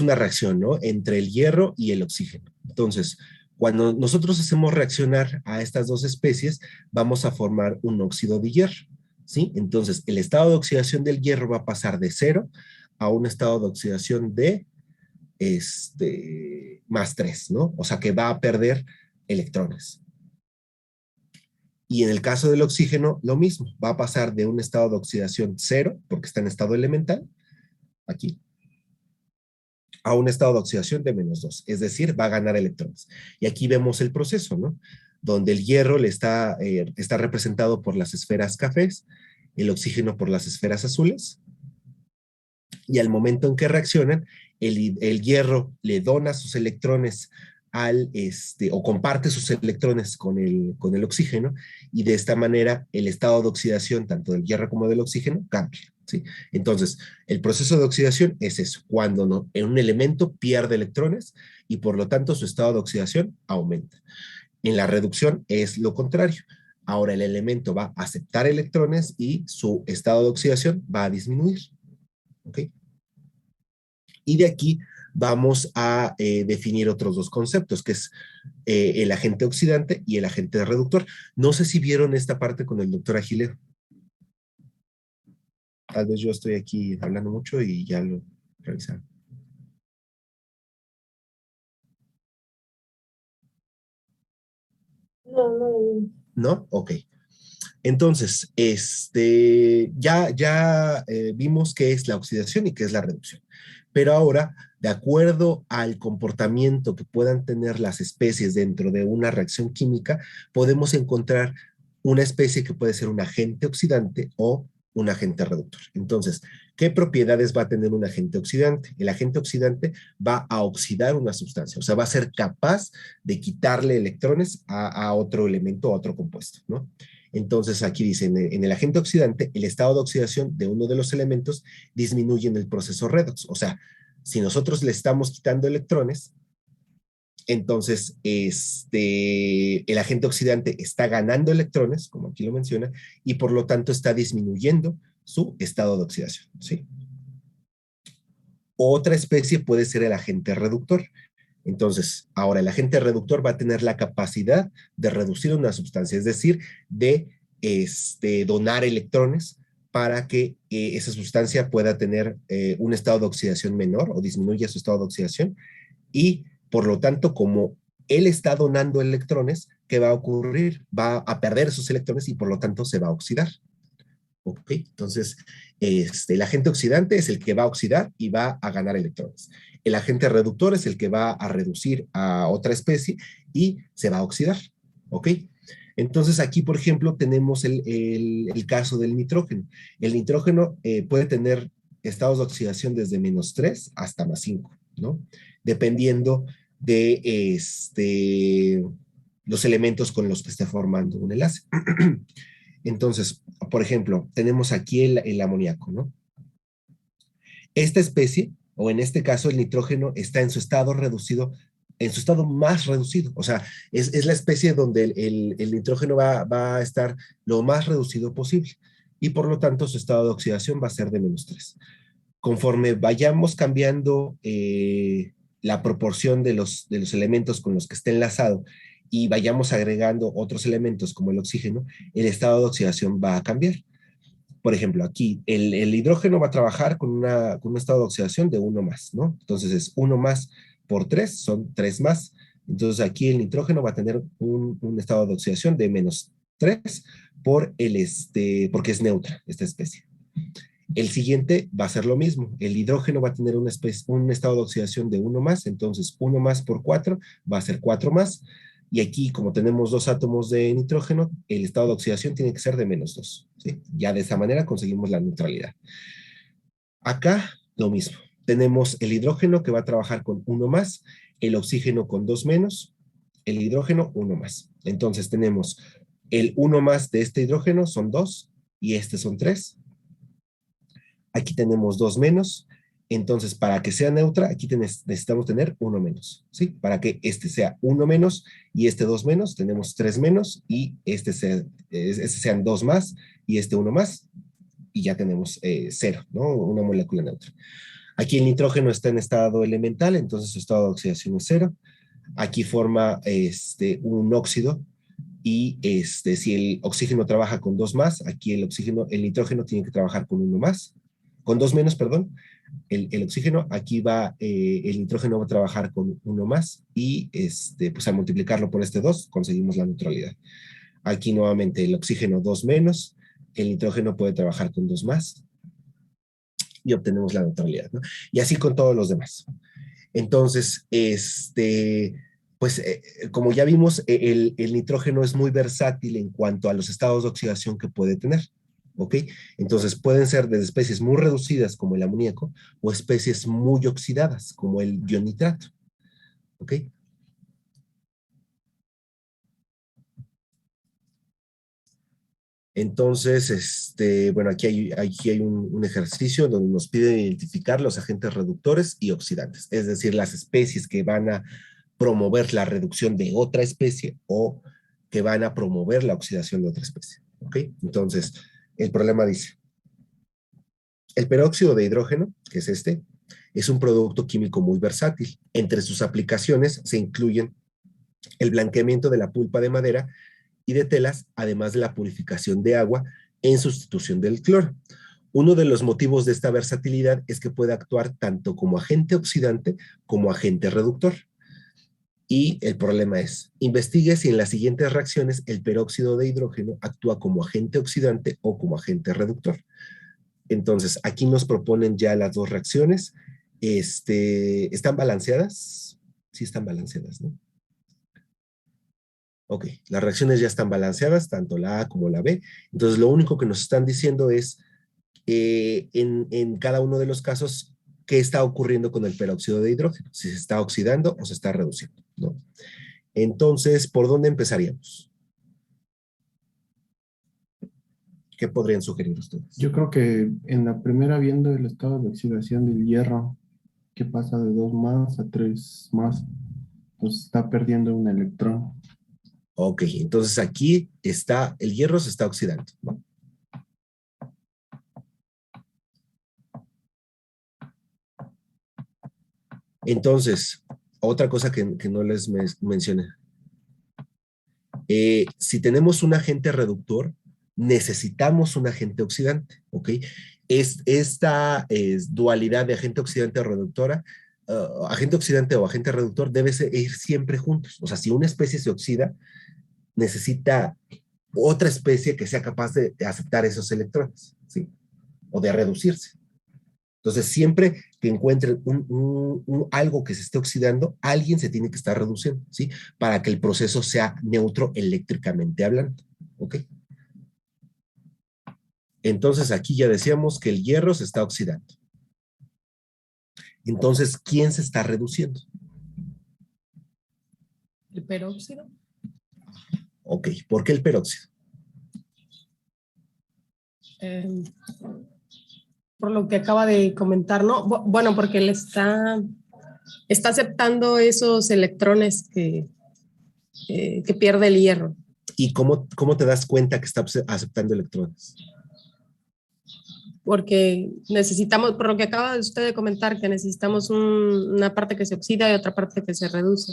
una reacción, ¿no? Entre el hierro y el oxígeno. Entonces, cuando nosotros hacemos reaccionar a estas dos especies, vamos a formar un óxido de hierro, ¿sí? Entonces, el estado de oxidación del hierro va a pasar de 0 a un estado de oxidación de +3, ¿no? O sea que va a perder electrones. Y en el caso del oxígeno, lo mismo, va a pasar de un estado de oxidación 0, porque está en estado elemental, aquí, a un estado de oxidación de -2, es decir, va a ganar electrones. Y aquí vemos el proceso, ¿no? Donde el hierro está representado por las esferas cafés, el oxígeno por las esferas azules, y al momento en que reaccionan, el hierro le dona sus electrones o comparte sus electrones con el oxígeno, y de esta manera el estado de oxidación tanto del hierro como del oxígeno cambia, ¿sí? Entonces, el proceso de oxidación es eso, cuando un elemento pierde electrones y por lo tanto su estado de oxidación aumenta. En la reducción es lo contrario. Ahora el elemento va a aceptar electrones y su estado de oxidación va a disminuir, ¿ok? Y de aquí vamos a definir otros dos conceptos, que es el agente oxidante y el agente reductor. No sé si vieron esta parte con el doctor Agilero. Tal vez yo estoy aquí hablando mucho y ya lo revisaron. No, no. ¿No? Ok. Entonces, ya vimos qué es la oxidación y qué es la reducción. Pero ahora, de acuerdo al comportamiento que puedan tener las especies dentro de una reacción química, podemos encontrar una especie que puede ser un agente oxidante o un agente reductor. Entonces, ¿qué propiedades va a tener un agente oxidante? El agente oxidante va a oxidar una sustancia, o sea, va a ser capaz de quitarle electrones a otro elemento, a otro compuesto, ¿no? Entonces aquí dice, en el agente oxidante, el estado de oxidación de uno de los elementos disminuye en el proceso redox. O sea, si nosotros le estamos quitando electrones, entonces el agente oxidante está ganando electrones, como aquí lo menciona, y por lo tanto está disminuyendo su estado de oxidación, ¿sí? Otra especie puede ser el agente reductor. Entonces, ahora el agente reductor va a tener la capacidad de reducir una sustancia, es decir, de donar electrones para que esa sustancia pueda tener un estado de oxidación menor o disminuya su estado de oxidación, y por lo tanto, como él está donando electrones, ¿qué va a ocurrir? Va a perder esos electrones y por lo tanto se va a oxidar. ¿Ok? Entonces, el agente oxidante es el que va a oxidar y va a ganar electrones. El agente reductor es el que va a reducir a otra especie y se va a oxidar. ¿Ok? Entonces, aquí, por ejemplo, tenemos el caso del nitrógeno. El nitrógeno puede tener estados de oxidación desde -3 hasta +5, ¿no? Dependiendo de los elementos con los que esté formando un enlace. Entonces, por ejemplo, tenemos aquí el amoníaco, ¿no? Esta especie, o en este caso el nitrógeno, está en su estado reducido, en su estado más reducido. O sea, es la especie donde el nitrógeno va a estar lo más reducido posible. Y por lo tanto, su estado de oxidación va a ser de -3. Conforme vayamos cambiando la proporción de los elementos con los que esté enlazado y vayamos agregando otros elementos como el oxígeno, el estado de oxidación va a cambiar. Por ejemplo, aquí el hidrógeno va a trabajar con un estado de oxidación de 1 más, ¿no? Entonces es 1 más por 3, son 3 más. Entonces aquí el nitrógeno va a tener un estado de oxidación de -3 porque es neutra esta especie. El siguiente va a ser lo mismo. El hidrógeno va a tener un estado de oxidación de 1 más, entonces 1 más por 4 va a ser 4 más. Y aquí, como tenemos 2 átomos de nitrógeno, el estado de oxidación tiene que ser de -2. ¿Sí? Ya de esa manera conseguimos la neutralidad. Acá, lo mismo. Tenemos el hidrógeno que va a trabajar con 1 más, el oxígeno con 2 menos, el hidrógeno 1 más. Entonces tenemos el 1 más de este hidrógeno son 2 y este son 3. Aquí tenemos 2 menos. Entonces, para que sea neutra, aquí necesitamos tener 1 menos, ¿sí? Para que este sea 1 menos y este 2 menos, tenemos 3 menos y este sean 2 más y este 1 más y ya tenemos 0, ¿no? Una molécula neutra. Aquí el nitrógeno está en estado elemental, entonces su estado de oxidación es 0. Aquí forma un óxido y si el oxígeno trabaja con 2 más, aquí el nitrógeno tiene que trabajar con 1 más, con 2 menos, perdón. El oxígeno, aquí el nitrógeno va a trabajar con 1 más y pues al multiplicarlo por este 2 conseguimos la neutralidad. Aquí nuevamente el oxígeno 2 menos, el nitrógeno puede trabajar con 2 más y obtenemos la neutralidad, ¿no? Y así con todos los demás. Entonces, pues como ya vimos, el nitrógeno es muy versátil en cuanto a los estados de oxidación que puede tener. ¿Ok? Entonces pueden ser desde especies muy reducidas como el amoníaco o especies muy oxidadas como el bionitrato. ¿Ok? Entonces, bueno, aquí hay un ejercicio donde nos pide identificar los agentes reductores y oxidantes, es decir, las especies que van a promover la reducción de otra especie o que van a promover la oxidación de otra especie. ¿Ok? Entonces, el problema dice, el peróxido de hidrógeno, que es es un producto químico muy versátil. Entre sus aplicaciones se incluyen el blanqueamiento de la pulpa de madera y de telas, además de la purificación de agua en sustitución del cloro. Uno de los motivos de esta versatilidad es que puede actuar tanto como agente oxidante como agente reductor. Y el problema es, investigue si en las siguientes reacciones el peróxido de hidrógeno actúa como agente oxidante o como agente reductor. Entonces, aquí nos proponen ya las dos reacciones. ¿Están balanceadas? Sí están balanceadas, ¿no? Ok, las reacciones ya están balanceadas, tanto la A como la B. Entonces, lo único que nos están diciendo es, en cada uno de los casos, qué está ocurriendo con el peróxido de hidrógeno, si se está oxidando o se está reduciendo, ¿no? Entonces, ¿por dónde empezaríamos? ¿Qué podrían sugerir ustedes? Yo creo que en la primera, viendo el estado de oxidación del hierro, que pasa de 2 más a 3 más, pues está perdiendo un electrón. Ok, entonces aquí el hierro se está oxidando, ¿no? Entonces, otra cosa que no les mencioné. Si tenemos un agente reductor, necesitamos un agente oxidante, ¿ok? Esta dualidad de agente oxidante o reductora, agente oxidante o agente reductor debe ir siempre juntos. O sea, si una especie se oxida, necesita otra especie que sea capaz de aceptar esos electrones, ¿sí? O de reducirse. Entonces, siempre que encuentren algo que se esté oxidando, alguien se tiene que estar reduciendo, ¿sí? Para que el proceso sea neutro eléctricamente hablando, ¿ok? Entonces, aquí ya decíamos que el hierro se está oxidando. Entonces, ¿quién se está reduciendo? ¿El peróxido? Ok, ¿por qué el peróxido? Por lo que acaba de comentar, ¿no? Bueno, porque él está aceptando esos electrones que pierde el hierro. ¿Y cómo te das cuenta que está aceptando electrones? Porque necesitamos, por lo que acaba usted de comentar, que necesitamos una parte que se oxida y otra parte que se reduce.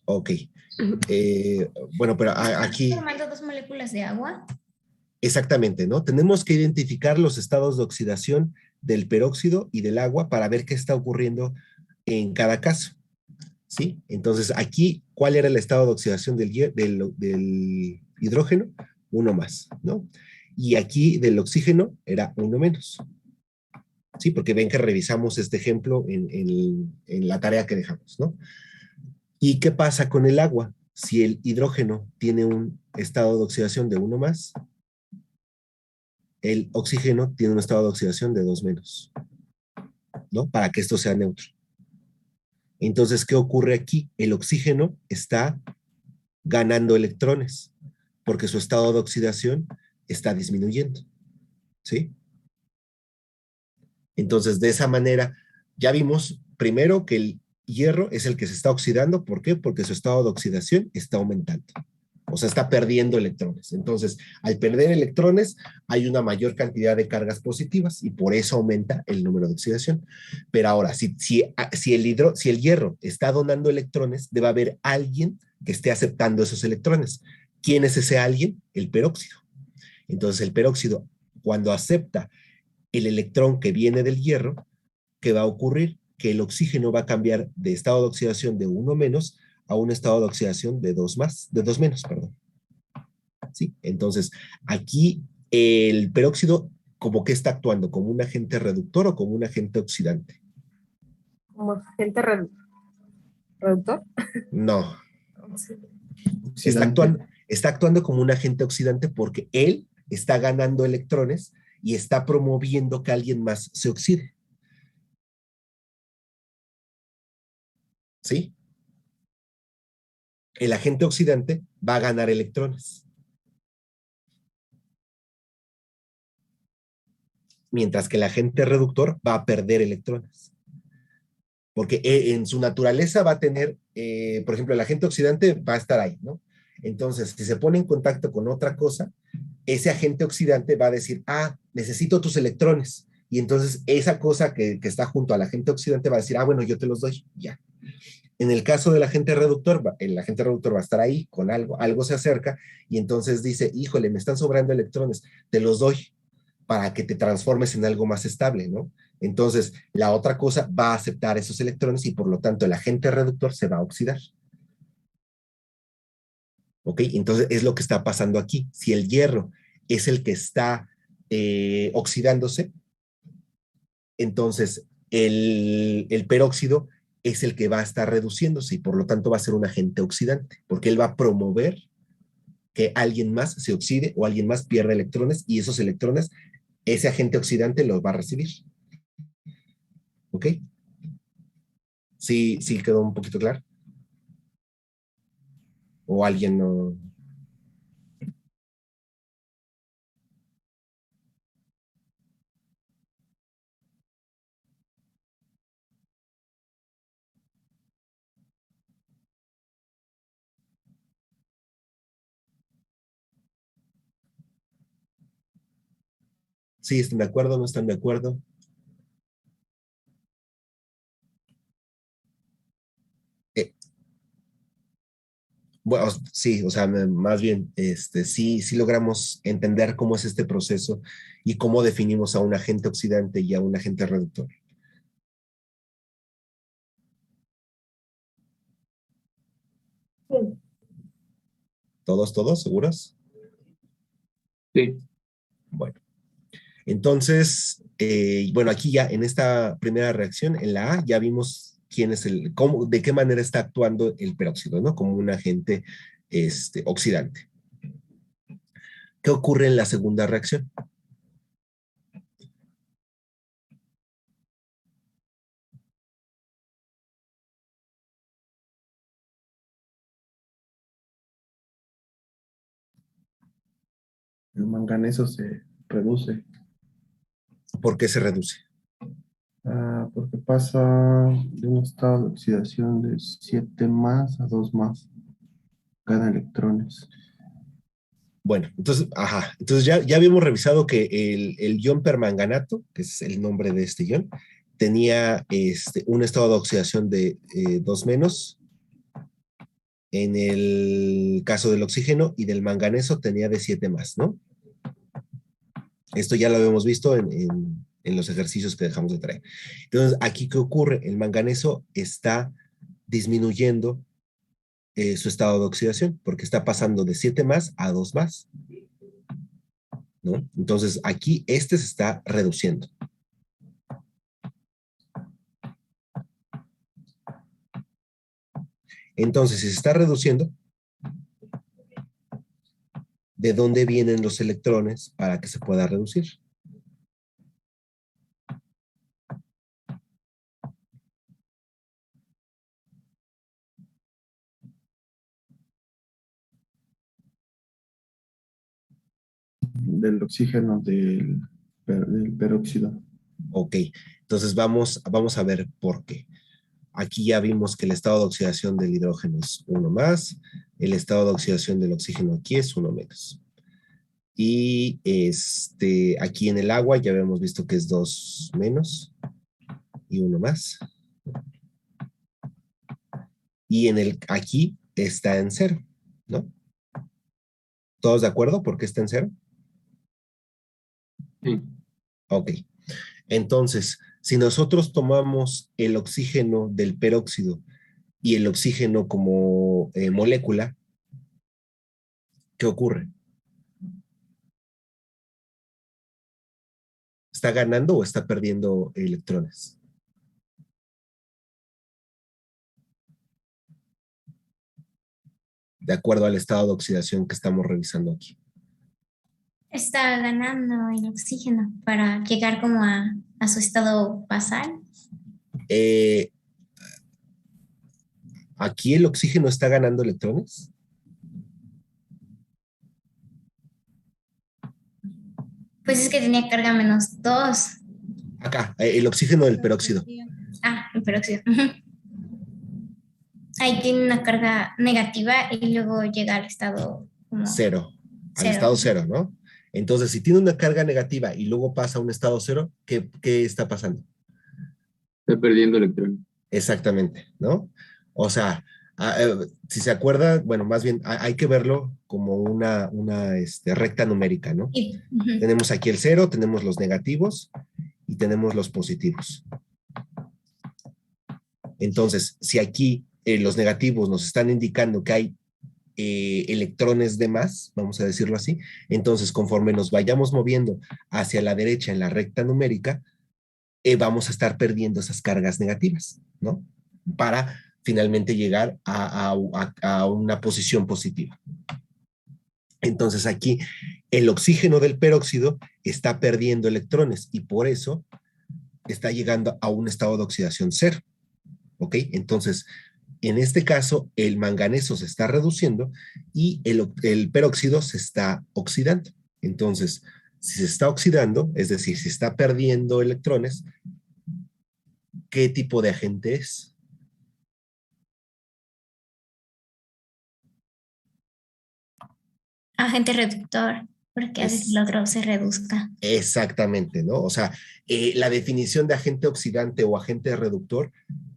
Ok. Bueno, pero aquí... ¿Estás formando dos moléculas de agua? Exactamente, ¿no? Tenemos que identificar los estados de oxidación del peróxido y del agua para ver qué está ocurriendo en cada caso, ¿sí? Entonces, aquí, ¿cuál era el estado de oxidación del hidrógeno? 1 más, ¿no? Y aquí del oxígeno era 1 menos, Sí, porque ven que revisamos este ejemplo en la tarea que dejamos, ¿no? ¿Y qué pasa con el agua? Si el hidrógeno tiene un estado de oxidación de 1 más, el oxígeno tiene un estado de oxidación de 2 menos, ¿no? Para que esto sea neutro. Entonces, ¿qué ocurre aquí? El oxígeno está ganando electrones, porque su estado de oxidación está disminuyendo, ¿sí? Entonces, de esa manera, ya vimos primero que el hierro es el que se está oxidando. ¿Por qué? Porque su estado de oxidación está aumentando. O sea, está perdiendo electrones. Entonces, al perder electrones, hay una mayor cantidad de cargas positivas y por eso aumenta el número de oxidación. Pero ahora, si el hierro está donando electrones, debe haber alguien que esté aceptando esos electrones. ¿Quién es ese alguien? El peróxido. Entonces, el peróxido, cuando acepta el electrón que viene del hierro, ¿qué va a ocurrir? Que el oxígeno va a cambiar de estado de oxidación de 1 menos a un estado de oxidación de 2 menos, perdón. ¿Sí? Entonces, aquí el peróxido, ¿como que está actuando? ¿Como un agente reductor o como un agente oxidante? Como agente reductor. No, Oxidante. está actuando como un agente oxidante porque él está ganando electrones y está promoviendo que alguien más se oxide. ¿Sí? El agente oxidante va a ganar electrones. Mientras que el agente reductor va a perder electrones. Porque en su naturaleza va a tener, por ejemplo, el agente oxidante va a estar ahí, ¿no? Entonces, si se pone en contacto con otra cosa, ese agente oxidante va a decir, necesito tus electrones. Y entonces esa cosa que está junto al agente oxidante va a decir, bueno, yo te los doy, ya. En el caso del agente reductor, el agente reductor va a estar ahí con algo se acerca y entonces dice, híjole, me están sobrando electrones, te los doy para que te transformes en algo más estable, ¿no? Entonces, la otra cosa va a aceptar esos electrones y por lo tanto el agente reductor se va a oxidar. ¿Ok? Entonces, es lo que está pasando aquí. Si el hierro es el que está oxidándose, entonces el peróxido es el que va a estar reduciéndose y por lo tanto va a ser un agente oxidante, porque él va a promover que alguien más se oxide o alguien más pierda electrones y esos electrones, ese agente oxidante los va a recibir. ¿Ok? ¿Sí quedó un poquito claro? ¿O alguien no? ¿Sí están de acuerdo? ¿No están de acuerdo? Bueno, sí, o sea, más bien, sí logramos entender cómo es este proceso y cómo definimos a un agente oxidante y a un agente reductor. Sí. ¿Todos seguros? Sí. Bueno, entonces, bueno, aquí ya en esta primera reacción, en la A, ya vimos de qué manera está actuando el peróxido, ¿no? Como un agente oxidante. ¿Qué ocurre en la segunda reacción? El manganeso se reduce. ¿Por qué se reduce? Porque pasa de un estado de oxidación de 7 más a 2 más. Gana electrones. Bueno, entonces, entonces ya habíamos revisado que el ion permanganato, que es el nombre de este ion, tenía un estado de oxidación de 2 menos. En el caso del oxígeno y del manganeso tenía de 7 más, ¿no? Esto ya lo habíamos visto en los ejercicios que dejamos de traer. Entonces, aquí, ¿qué ocurre? El manganeso está disminuyendo su estado de oxidación, porque está pasando de 7 más a 2 más, ¿no? Entonces, aquí se está reduciendo. Entonces, si se está reduciendo, ¿de dónde vienen los electrones para que se pueda reducir? Del oxígeno del peróxido. Ok, entonces vamos a ver por qué. Aquí ya vimos que el estado de oxidación del hidrógeno es 1 más, el estado de oxidación del oxígeno aquí es 1 menos. Y aquí en el agua ya habíamos visto que es 2 menos y 1 más. Y aquí está en 0, ¿no? ¿Todos de acuerdo? ¿Por qué está en 0? Sí. Ok. Entonces, si nosotros tomamos el oxígeno del peróxido y el oxígeno como molécula, ¿qué ocurre? ¿Está ganando o está perdiendo electrones? De acuerdo al estado de oxidación que estamos revisando aquí. Está ganando el oxígeno para llegar como a su estado basal. ¿Aquí el oxígeno está ganando electrones? Pues es que tenía carga -2. Acá, el oxígeno del peróxido. El peróxido. Ujú. Ahí tiene una carga negativa y luego llega al estado como 0. Al 0. estado 0, ¿no? Entonces, si tiene una carga negativa y luego pasa a un estado 0, ¿qué está pasando? Está perdiendo electrones. Exactamente, ¿no? O sea, si se acuerda, bueno, más bien hay que verlo como una recta numérica, ¿no? Ujú. Tenemos aquí el 0, tenemos los negativos y tenemos los positivos. Entonces, si aquí los negativos nos están indicando que hay electrones de más, vamos a decirlo así, entonces conforme nos vayamos moviendo hacia la derecha en la recta numérica, vamos a estar perdiendo esas cargas negativas, ¿no? Para finalmente llegar a una posición positiva. Entonces aquí el oxígeno del peróxido está perdiendo electrones y por eso está llegando a un estado de oxidación 0. ¿Ok? Entonces, en este caso, el manganeso se está reduciendo y el peróxido se está oxidando. Entonces, si se está oxidando, es decir, si está perdiendo electrones, ¿qué tipo de agente es? Agente reductor, porque hace que el otro se reduzca. Exactamente, ¿no? O sea, la definición de agente oxidante o agente reductor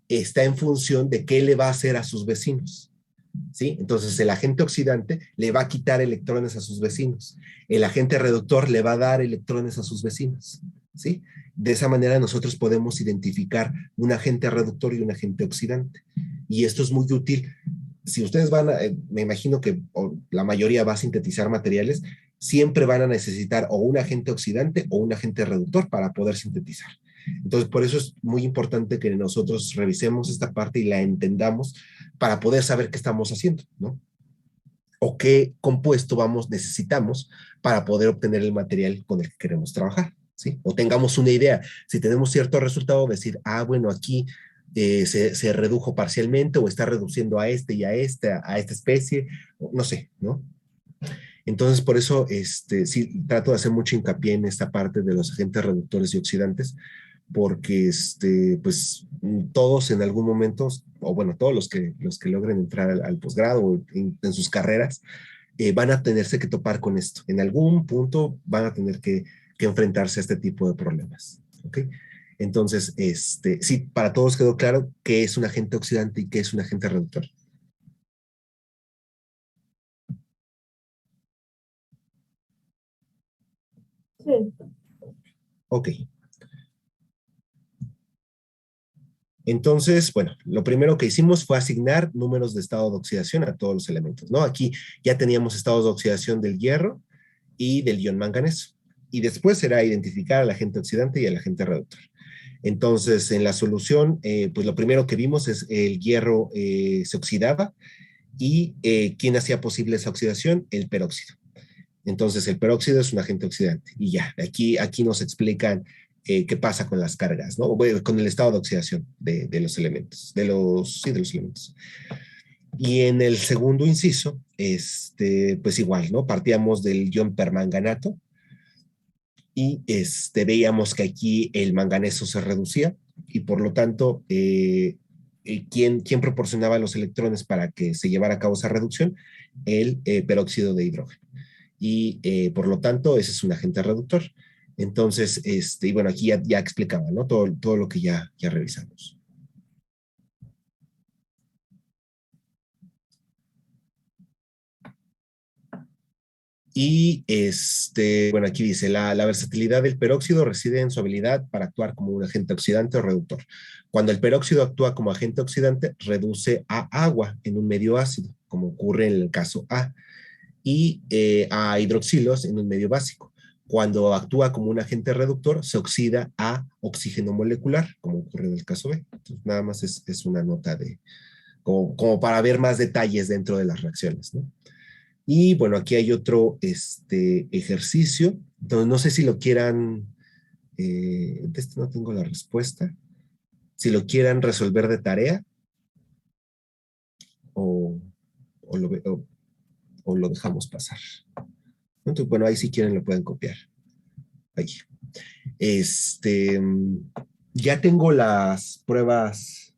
está en función de qué le va a hacer a sus vecinos, ¿sí? Entonces, el agente oxidante le va a quitar electrones a sus vecinos. El agente reductor le va a dar electrones a sus vecinos, ¿sí? De esa manera nosotros podemos identificar un agente reductor y un agente oxidante. Y esto es muy útil. Si ustedes me imagino que la mayoría va a sintetizar materiales, siempre van a necesitar o un agente oxidante o un agente reductor para poder sintetizar. Entonces, por eso es muy importante que nosotros revisemos esta parte y la entendamos para poder saber qué estamos haciendo, ¿no? O qué compuesto necesitamos para poder obtener el material con el que queremos trabajar, ¿sí? O tengamos una idea. Si tenemos cierto resultado, decir, bueno, aquí se redujo parcialmente o está reduciendo a y a esta especie, no sé, ¿no? Entonces, por eso, sí, trato de hacer mucho hincapié en esta parte de los agentes reductores y oxidantes, porque, pues, todos en algún momento, o bueno, todos los que logren entrar al posgrado o en sus carreras, van a tenerse que topar con esto. En algún punto van a tener que enfrentarse a este tipo de problemas, ¿ok? Entonces, sí, para todos quedó claro qué es un agente oxidante y qué es un agente reductor. Sí. Ok. Entonces, bueno, lo primero que hicimos fue asignar números de estado de oxidación a todos los elementos, ¿no? Aquí ya teníamos estados de oxidación del hierro y del ion manganeso. Y después será identificar al agente oxidante y al agente reductor. Entonces, en la solución, pues lo primero que vimos es el hierro se oxidaba y ¿quién hacía posible esa oxidación? El peróxido. Entonces, el peróxido es un agente oxidante. Y ya, aquí nos explican qué pasa con las cargas, ¿no? Bueno, con el estado de oxidación de los elementos, sí, de los elementos. Y en el segundo inciso, pues igual, ¿no? Partíamos del ion permanganato y veíamos que aquí el manganeso se reducía y por lo tanto, ¿quién proporcionaba los electrones para que se llevara a cabo esa reducción? El peróxido de hidrógeno. Y por lo tanto, ese es un agente reductor. Entonces, y bueno, aquí ya explicaba, ¿no? Todo lo que ya revisamos. Y bueno, aquí dice, la versatilidad del peróxido reside en su habilidad para actuar como un agente oxidante o reductor. Cuando el peróxido actúa como agente oxidante, reduce a agua en un medio ácido, como ocurre en el caso A, y a hidroxilos en un medio básico. Cuando actúa como un agente reductor, se oxida a oxígeno molecular, como ocurre en el caso B. Entonces, nada más es una nota como para ver más detalles dentro de las reacciones, ¿no? Y bueno, aquí hay otro ejercicio. Entonces, no sé si lo quieran, de este no tengo la respuesta, si lo quieran resolver de tarea o lo dejamos pasar. Entonces, bueno, ahí si quieren lo pueden copiar. Ahí. Ya tengo las pruebas,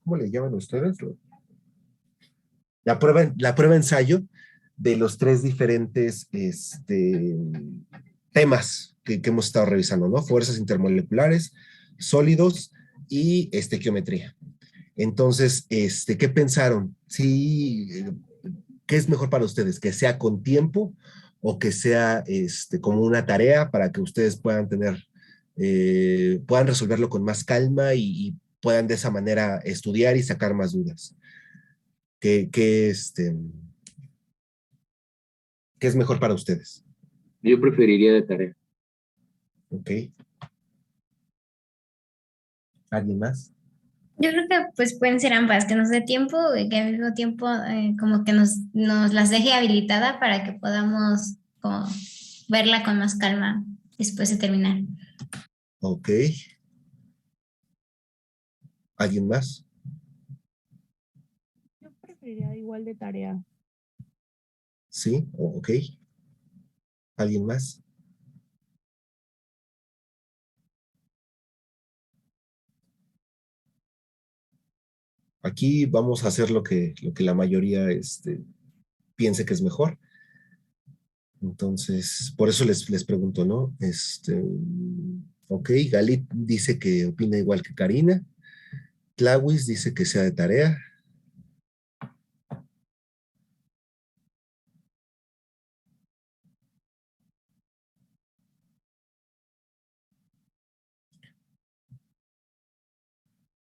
¿cómo le llaman ustedes? La prueba ensayo de los 3 diferentes temas que hemos estado revisando, ¿no? Fuerzas intermoleculares, sólidos y estequiometría. Entonces, ¿qué pensaron? Sí, ¿qué es mejor para ustedes? ¿Que sea con tiempo o que sea como una tarea para que ustedes puedan puedan resolverlo con más calma y puedan de esa manera estudiar y sacar más dudas? ¿Qué es mejor para ustedes? Yo preferiría de tarea. Ok. ¿Alguien más? Yo creo que pues pueden ser ambas, que nos dé tiempo y que al mismo tiempo como que nos las deje habilitada para que podamos como verla con más calma después de terminar. Ok. ¿Alguien más? Yo preferiría igual de tarea. Sí, ok. ¿Alguien más? Aquí vamos a hacer lo que la mayoría piense que es mejor. Entonces, por eso les pregunto, ¿no? Ok, Galit dice que opina igual que Karina. Tlawis dice que sea de tarea.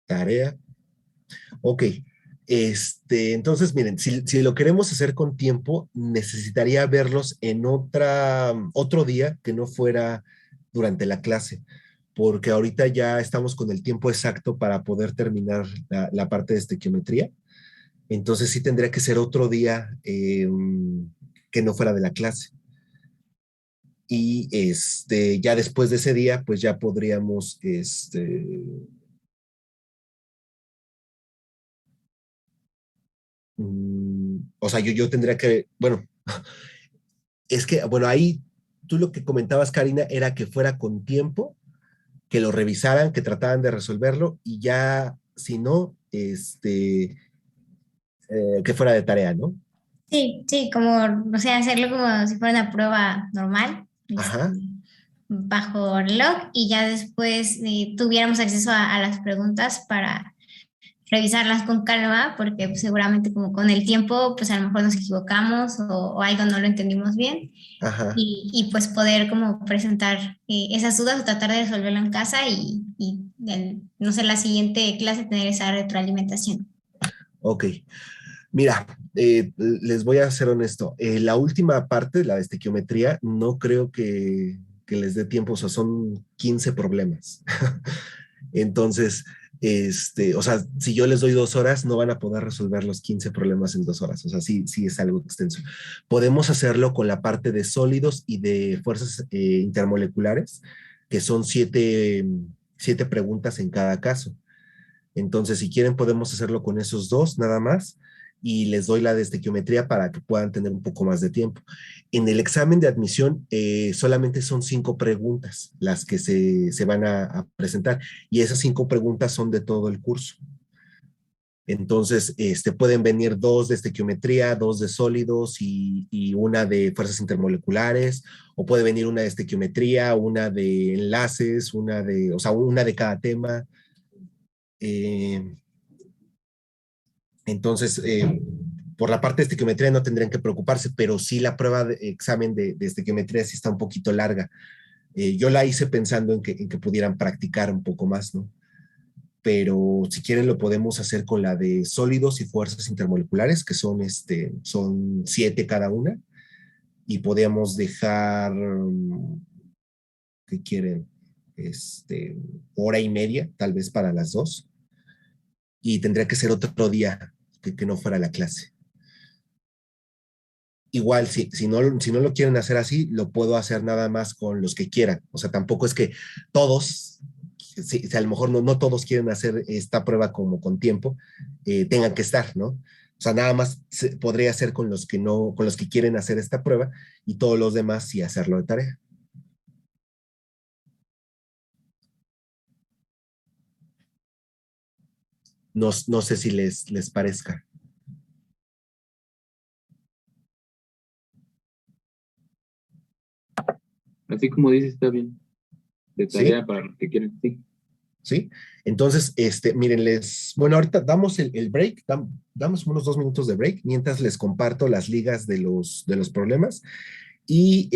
Tarea. Ok. Entonces, miren, si lo queremos hacer con tiempo, necesitaría verlos en otro día que no fuera durante la clase, porque ahorita ya estamos con el tiempo exacto para poder terminar la parte de estequiometría. Entonces sí tendría que ser otro día que no fuera de la clase. Y ya después de ese día, pues ya podríamos o sea, yo tendría que, bueno, es que, bueno, ahí tú lo que comentabas, Karina, era que fuera con tiempo, que lo revisaran, que trataran de resolverlo y ya, si no, que fuera de tarea, ¿no? Sí, sí, como, o sea, hacerlo como si fuera una prueba normal, Ajá. bajo reloj y ya después tuviéramos acceso a las preguntas para revisarlas con calma, porque pues, seguramente como con el tiempo, pues a lo mejor nos equivocamos o algo no lo entendimos bien Ajá. pues poder como presentar esas dudas o tratar de resolverlo en casa no sé, la siguiente clase tener esa retroalimentación. Ok. Mira, les voy a ser honesto. La última parte, la de estequiometría, no creo que que les dé tiempo, o sea, son 15 problemas. Entonces, o sea, si yo les doy 2 horas, no van a poder resolver los 15 problemas en 2 horas. O sea, sí, sí es algo extenso. Podemos hacerlo con la parte de sólidos y de fuerzas intermoleculares, que son 7 preguntas en cada caso. Entonces, si quieren, podemos hacerlo con esos 2 nada más y les doy la de estequiometría para que puedan tener un poco más de tiempo. En el examen de admisión solamente son 5 preguntas las que se van a presentar y esas 5 preguntas son de todo el curso. Entonces, pueden venir 2 de estequiometría, 2 de sólidos y una de fuerzas intermoleculares, o puede venir una de estequiometría, una de enlaces, o sea, una de cada tema. Entonces, por la parte de estequiometría no tendrían que preocuparse, pero sí la prueba de examen de estequiometría sí está un poquito larga. Yo la hice pensando en que pudieran practicar un poco más, ¿no? Pero si quieren lo podemos hacer con la de sólidos y fuerzas intermoleculares, que son 7 cada una, y podemos dejar, ¿qué quieren? Hora y media, tal vez para las 2, y tendría que ser otro día que no fuera la clase. Igual, si no lo quieren hacer así, lo puedo hacer nada más con los que quieran. O sea, tampoco es que todos, si a lo mejor no todos quieren hacer esta prueba como con tiempo, tengan que estar, ¿no? O sea, nada más podría ser con los que no, con los que quieren hacer esta prueba y todos los demás sí hacerlo de tarea. No sé si les parezca. Así como dices, está bien. De tarea ¿Sí? para los que quieran, sí. ¿Sí? Entonces, miren, bueno, ahorita damos el break, damos unos 2 minutos de break, mientras les comparto las ligas de los problemas. Y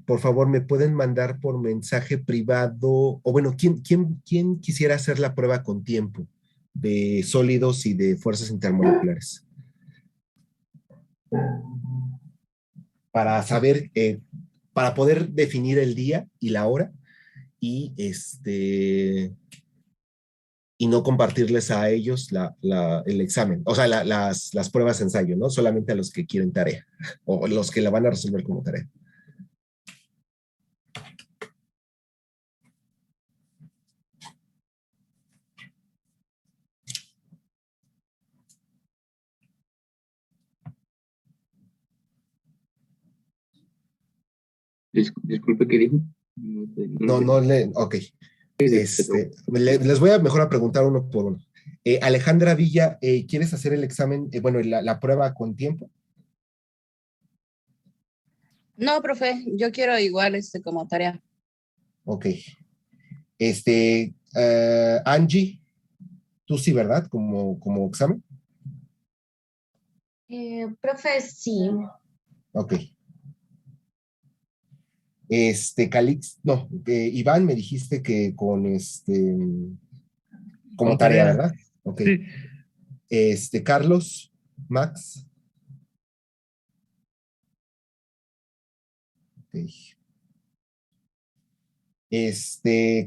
por favor, me pueden mandar por mensaje privado, o bueno, ¿quién quisiera hacer la prueba con tiempo de sólidos y de fuerzas intermoleculares? Para saber, para poder definir el día y la hora y y no compartirles a ellos el examen, o sea, las pruebas de ensayo, ¿no? Solamente a los que quieren tarea o los que la van a resolver como tarea. Disculpe, ¿qué dijo? Ok. Les voy a mejor a preguntar uno por uno. Alejandra Villa, ¿quieres hacer el examen, bueno, la prueba con tiempo? No, profe, yo quiero igual como tarea. Ok. Angie, tú sí, ¿verdad? Como examen. Profe, sí. Ok. Calix, no, Iván, me dijiste que con como Con tarea, tarea. ¿verdad? Ok. Sí. Carlos, Max. Ok.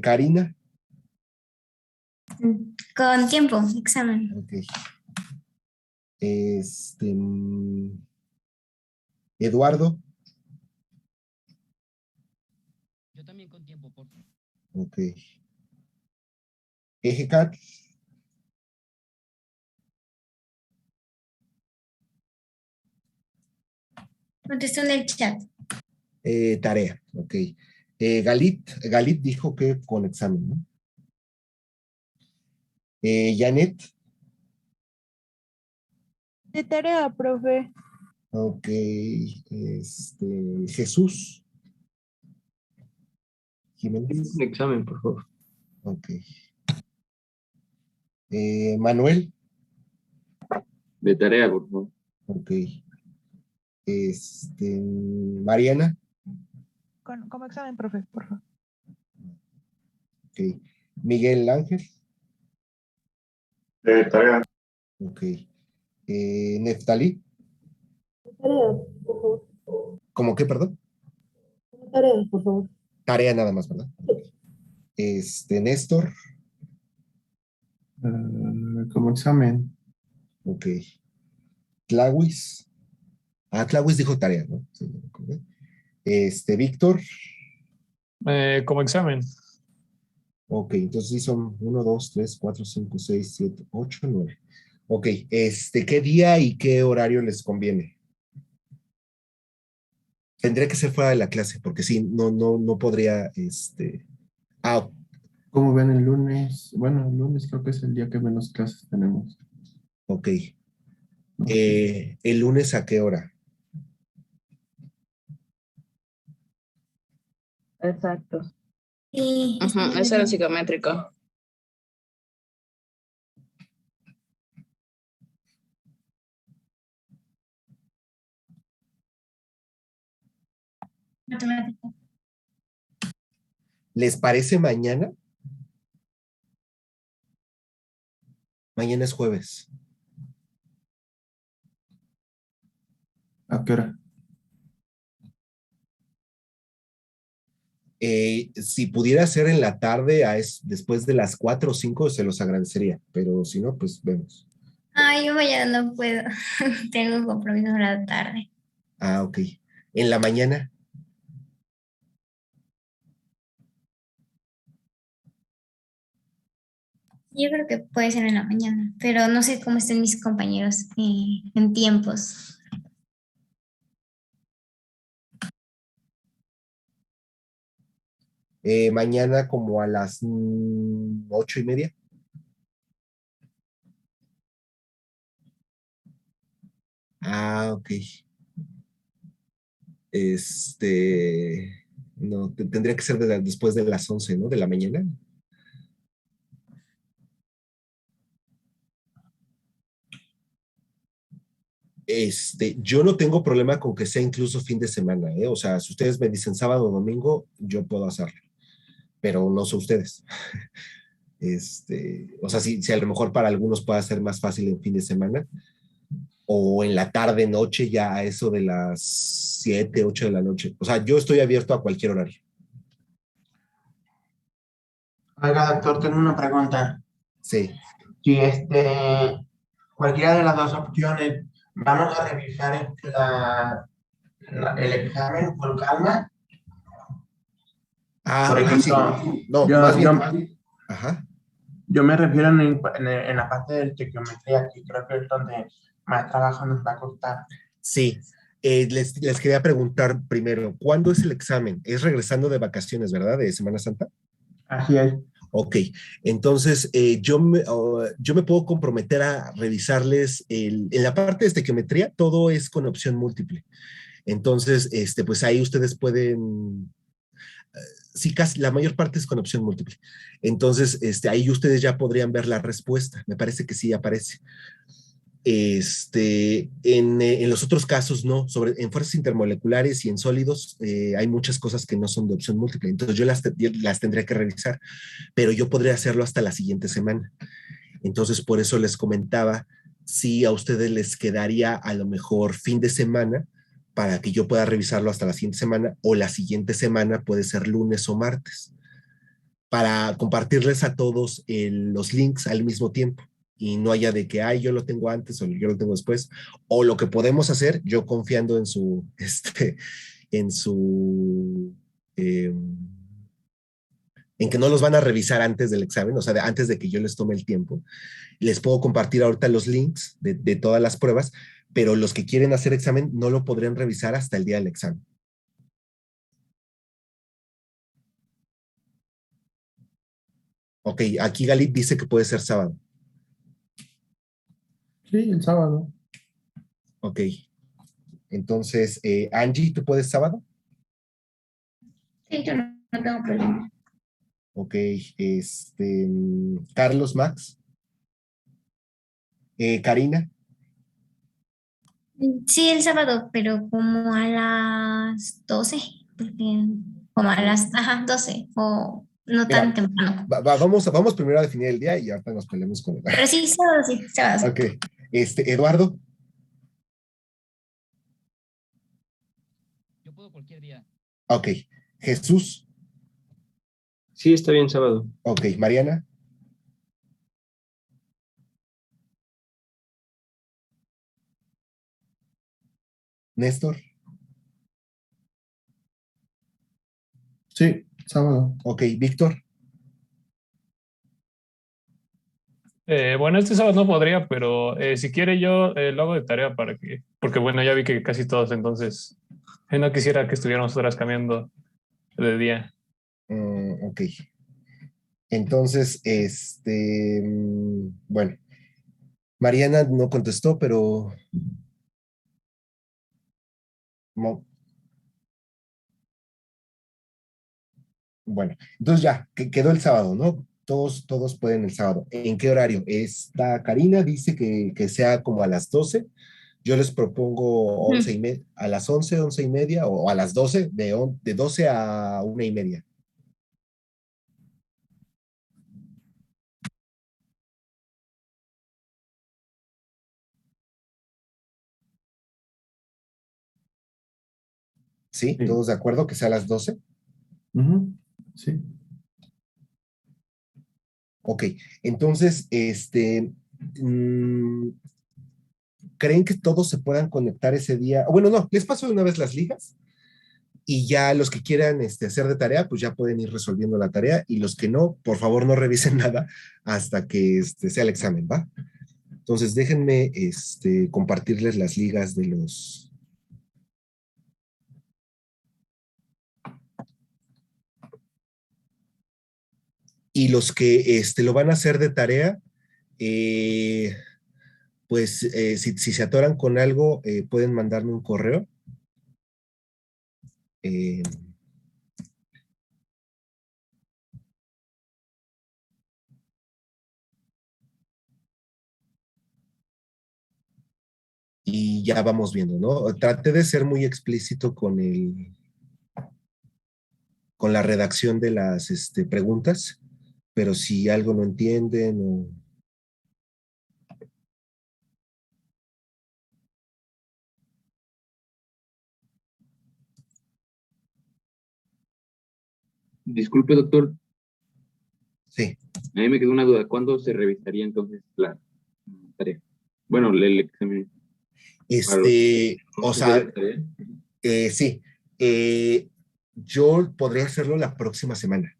Karina. Con tiempo, examen. Ok. Eduardo. Yo también con tiempo, por favor. Ok. Ejecat. Contesto en el chat. Tarea, ok. Galit dijo que con examen, ¿no? Janet. De tarea, profe. Ok. Jesús. Jiménez. Un examen, por favor. Ok. Manuel. De tarea, por favor. Ok. Mariana. Como examen, profe, por favor. Ok. Miguel Ángel. De tarea. Ok. Neftalí. Tarea, por favor. ¿Cómo qué, perdón? Tarea, por favor. Tarea nada más, ¿verdad? Néstor. Como examen. Ok. Tlawis. Tlawis dijo tarea, ¿no? Sí, me acordé. Víctor. Como examen. Ok, entonces sí son 1, 2, 3, 4, 5, 6, 7, 8, 9. Ok, ¿qué día y qué horario les conviene? Tendría que ser fuera de la clase, porque sí, no podría, Ah, ¿Cómo ven el lunes? Bueno, el lunes creo que es el día que menos clases tenemos. ok. No sé. ¿El lunes a qué hora? Exacto. Sí, está Ese era bien. psicométrico. Matemática. ¿Les parece mañana? Mañana es jueves. ¿A qué hora? Si pudiera ser en la tarde, después de las 4 o 5, se los agradecería, pero si no, pues vemos. Ay, yo mañana no puedo. Tengo compromiso a la tarde. Ok. ¿En la mañana? Yo creo que puede ser en la mañana, pero no sé cómo estén mis compañeros en tiempos. Mañana como a las 8:30. Ok. No, tendría que ser después de las 11, ¿no? De la mañana. Yo no tengo problema con que sea incluso fin de semana, ¿eh? O sea, si ustedes me dicen sábado o domingo, yo puedo hacerlo, pero no son ustedes. O sea, si a lo mejor para algunos puede ser más fácil en fin de semana o en la tarde, noche, ya a eso de las 7, 8 de la noche. O sea, yo estoy abierto a cualquier horario. Oiga, doctor, tengo una pregunta. Sí. Si cualquiera de las dos opciones, vamos a revisar el examen con calma. Por ejemplo, sí. No, más bien. Ajá. Yo me refiero en la parte de estequiometría, que creo que es donde más trabajo nos va a costar. Sí. Les quería preguntar primero, ¿cuándo es el examen? Es regresando de vacaciones, ¿verdad? De Semana Santa. Así es. Ok, entonces yo me puedo comprometer a revisarles en la parte de estequiometría, todo es con opción múltiple. Entonces, pues ahí ustedes pueden, sí, casi la mayor parte es con opción múltiple. Entonces, ahí ustedes ya podrían ver la respuesta. Me parece que sí aparece. En los otros casos no, en fuerzas intermoleculares y en sólidos hay muchas cosas que no son de opción múltiple, entonces yo las tendría que revisar, pero yo podría hacerlo hasta la siguiente semana. Entonces por eso les comentaba si a ustedes les quedaría a lo mejor fin de semana para que yo pueda revisarlo hasta la siguiente semana, o la siguiente semana puede ser lunes o martes, para compartirles a todos los links al mismo tiempo y no haya de que, yo lo tengo antes o yo lo tengo después, o lo que podemos hacer, yo confiando en en su, eh, en que no los van a revisar antes del examen, o sea, antes de que yo les tome el tiempo. Les puedo compartir ahorita los links de todas las pruebas, pero los que quieren hacer examen no lo podrían revisar hasta el día del examen. Ok, aquí Galip dice que puede ser sábado. Sí, el sábado. Ok. Entonces, Angie, ¿tú puedes sábado? Sí, yo no tengo problema. Ok, Carlos, Max. Karina. Sí, el sábado, pero como a las 12, porque como a las 12, o no Mira, tan temprano. vamos primero a definir el día y ahorita nos peleamos con él. Pero sí, sábado, sí, sábado. Ok, Eduardo. Yo puedo cualquier día. Ok, Jesús. Sí, está bien sábado. Ok, Mariana. Néstor. Sí, sábado. Ok, Víctor. Bueno, este sábado no podría, pero si quiere yo lo hago de tarea para que, porque bueno, ya vi que casi todos, entonces no quisiera que estuviéramos horas cambiando de día. Ok. Entonces, bueno, Mariana no contestó, pero bueno, entonces ya, quedó el sábado, ¿no? Todos pueden el sábado. ¿En qué horario? Esta Karina dice que sea como a las 12. Yo les propongo 11:30, a las 11, 11:30 o a las 12, de 12 a 1:30. ¿Sí? ¿Todos de acuerdo que sea a las 12? Sí. Ok, entonces, ¿creen que todos se puedan conectar ese día? Bueno, no, les paso de una vez las ligas y ya los que quieran hacer de tarea, pues ya pueden ir resolviendo la tarea y los que no, por favor no revisen nada hasta que sea el examen, ¿va? Entonces déjenme compartirles las ligas de los... Y los que lo van a hacer de tarea, pues si se atoran con algo, pueden mandarme un correo. Y ya vamos viendo, ¿no? Traté de ser muy explícito con la redacción de las preguntas, pero si algo no entienden o... Disculpe, doctor. Sí. A mí me quedó una duda. ¿Cuándo se revisaría entonces la tarea? Bueno, el examen. O sea, sí. Yo podría hacerlo la próxima semana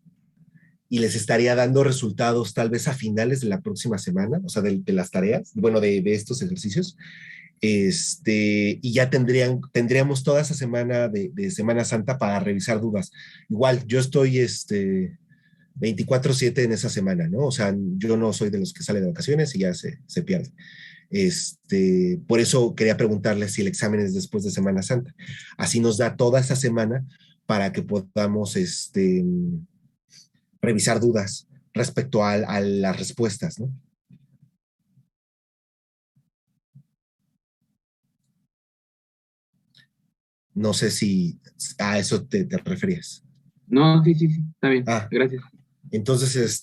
y les estaría dando resultados tal vez a finales de la próxima semana, o sea, de las tareas, bueno, de estos ejercicios. Y ya tendríamos toda esa semana de Semana Santa para revisar dudas. Igual, yo estoy 24/7 en esa semana, ¿no? O sea, yo no soy de los que sale de vacaciones y ya se pierde. Por eso quería preguntarles si el examen es después de Semana Santa. Así nos da toda esa semana para que podamos revisar dudas respecto a las respuestas, ¿no? No sé si a eso te referías. No, sí, está bien. Gracias. Entonces,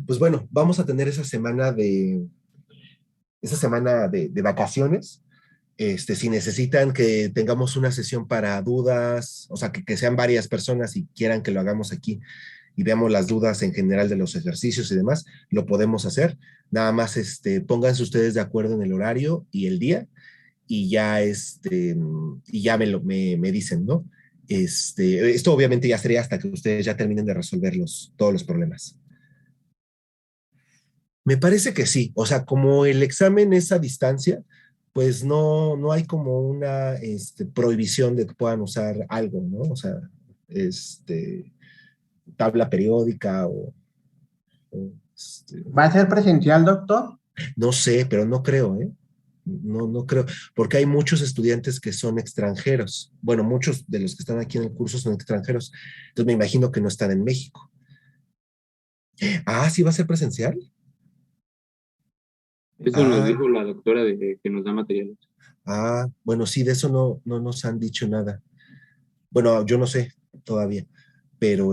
pues bueno, vamos a tener esa semana de vacaciones. Si necesitan que tengamos una sesión para dudas, o sea, que sean varias personas y quieran que lo hagamos aquí y veamos las dudas en general de los ejercicios y demás, lo podemos hacer. Nada más, pónganse ustedes de acuerdo en el horario y el día y ya, y ya me dicen, ¿no? Esto obviamente ya sería hasta que ustedes ya terminen de resolver todos los problemas. Me parece que sí, o sea, como el examen es a distancia, pues no hay como una prohibición de que puedan usar algo, ¿no? O sea, tabla periódica o ¿Va a ser presencial, doctor? No sé, pero no creo, ¿eh? No creo, porque hay muchos estudiantes que son extranjeros. Bueno, muchos de los que están aquí en el curso son extranjeros. Entonces me imagino que no están en México. Ah, ¿sí va a ser presencial? Eso nos dijo la doctora que nos da materiales. Bueno, sí, de eso no nos han dicho nada. Bueno, yo no sé todavía, pero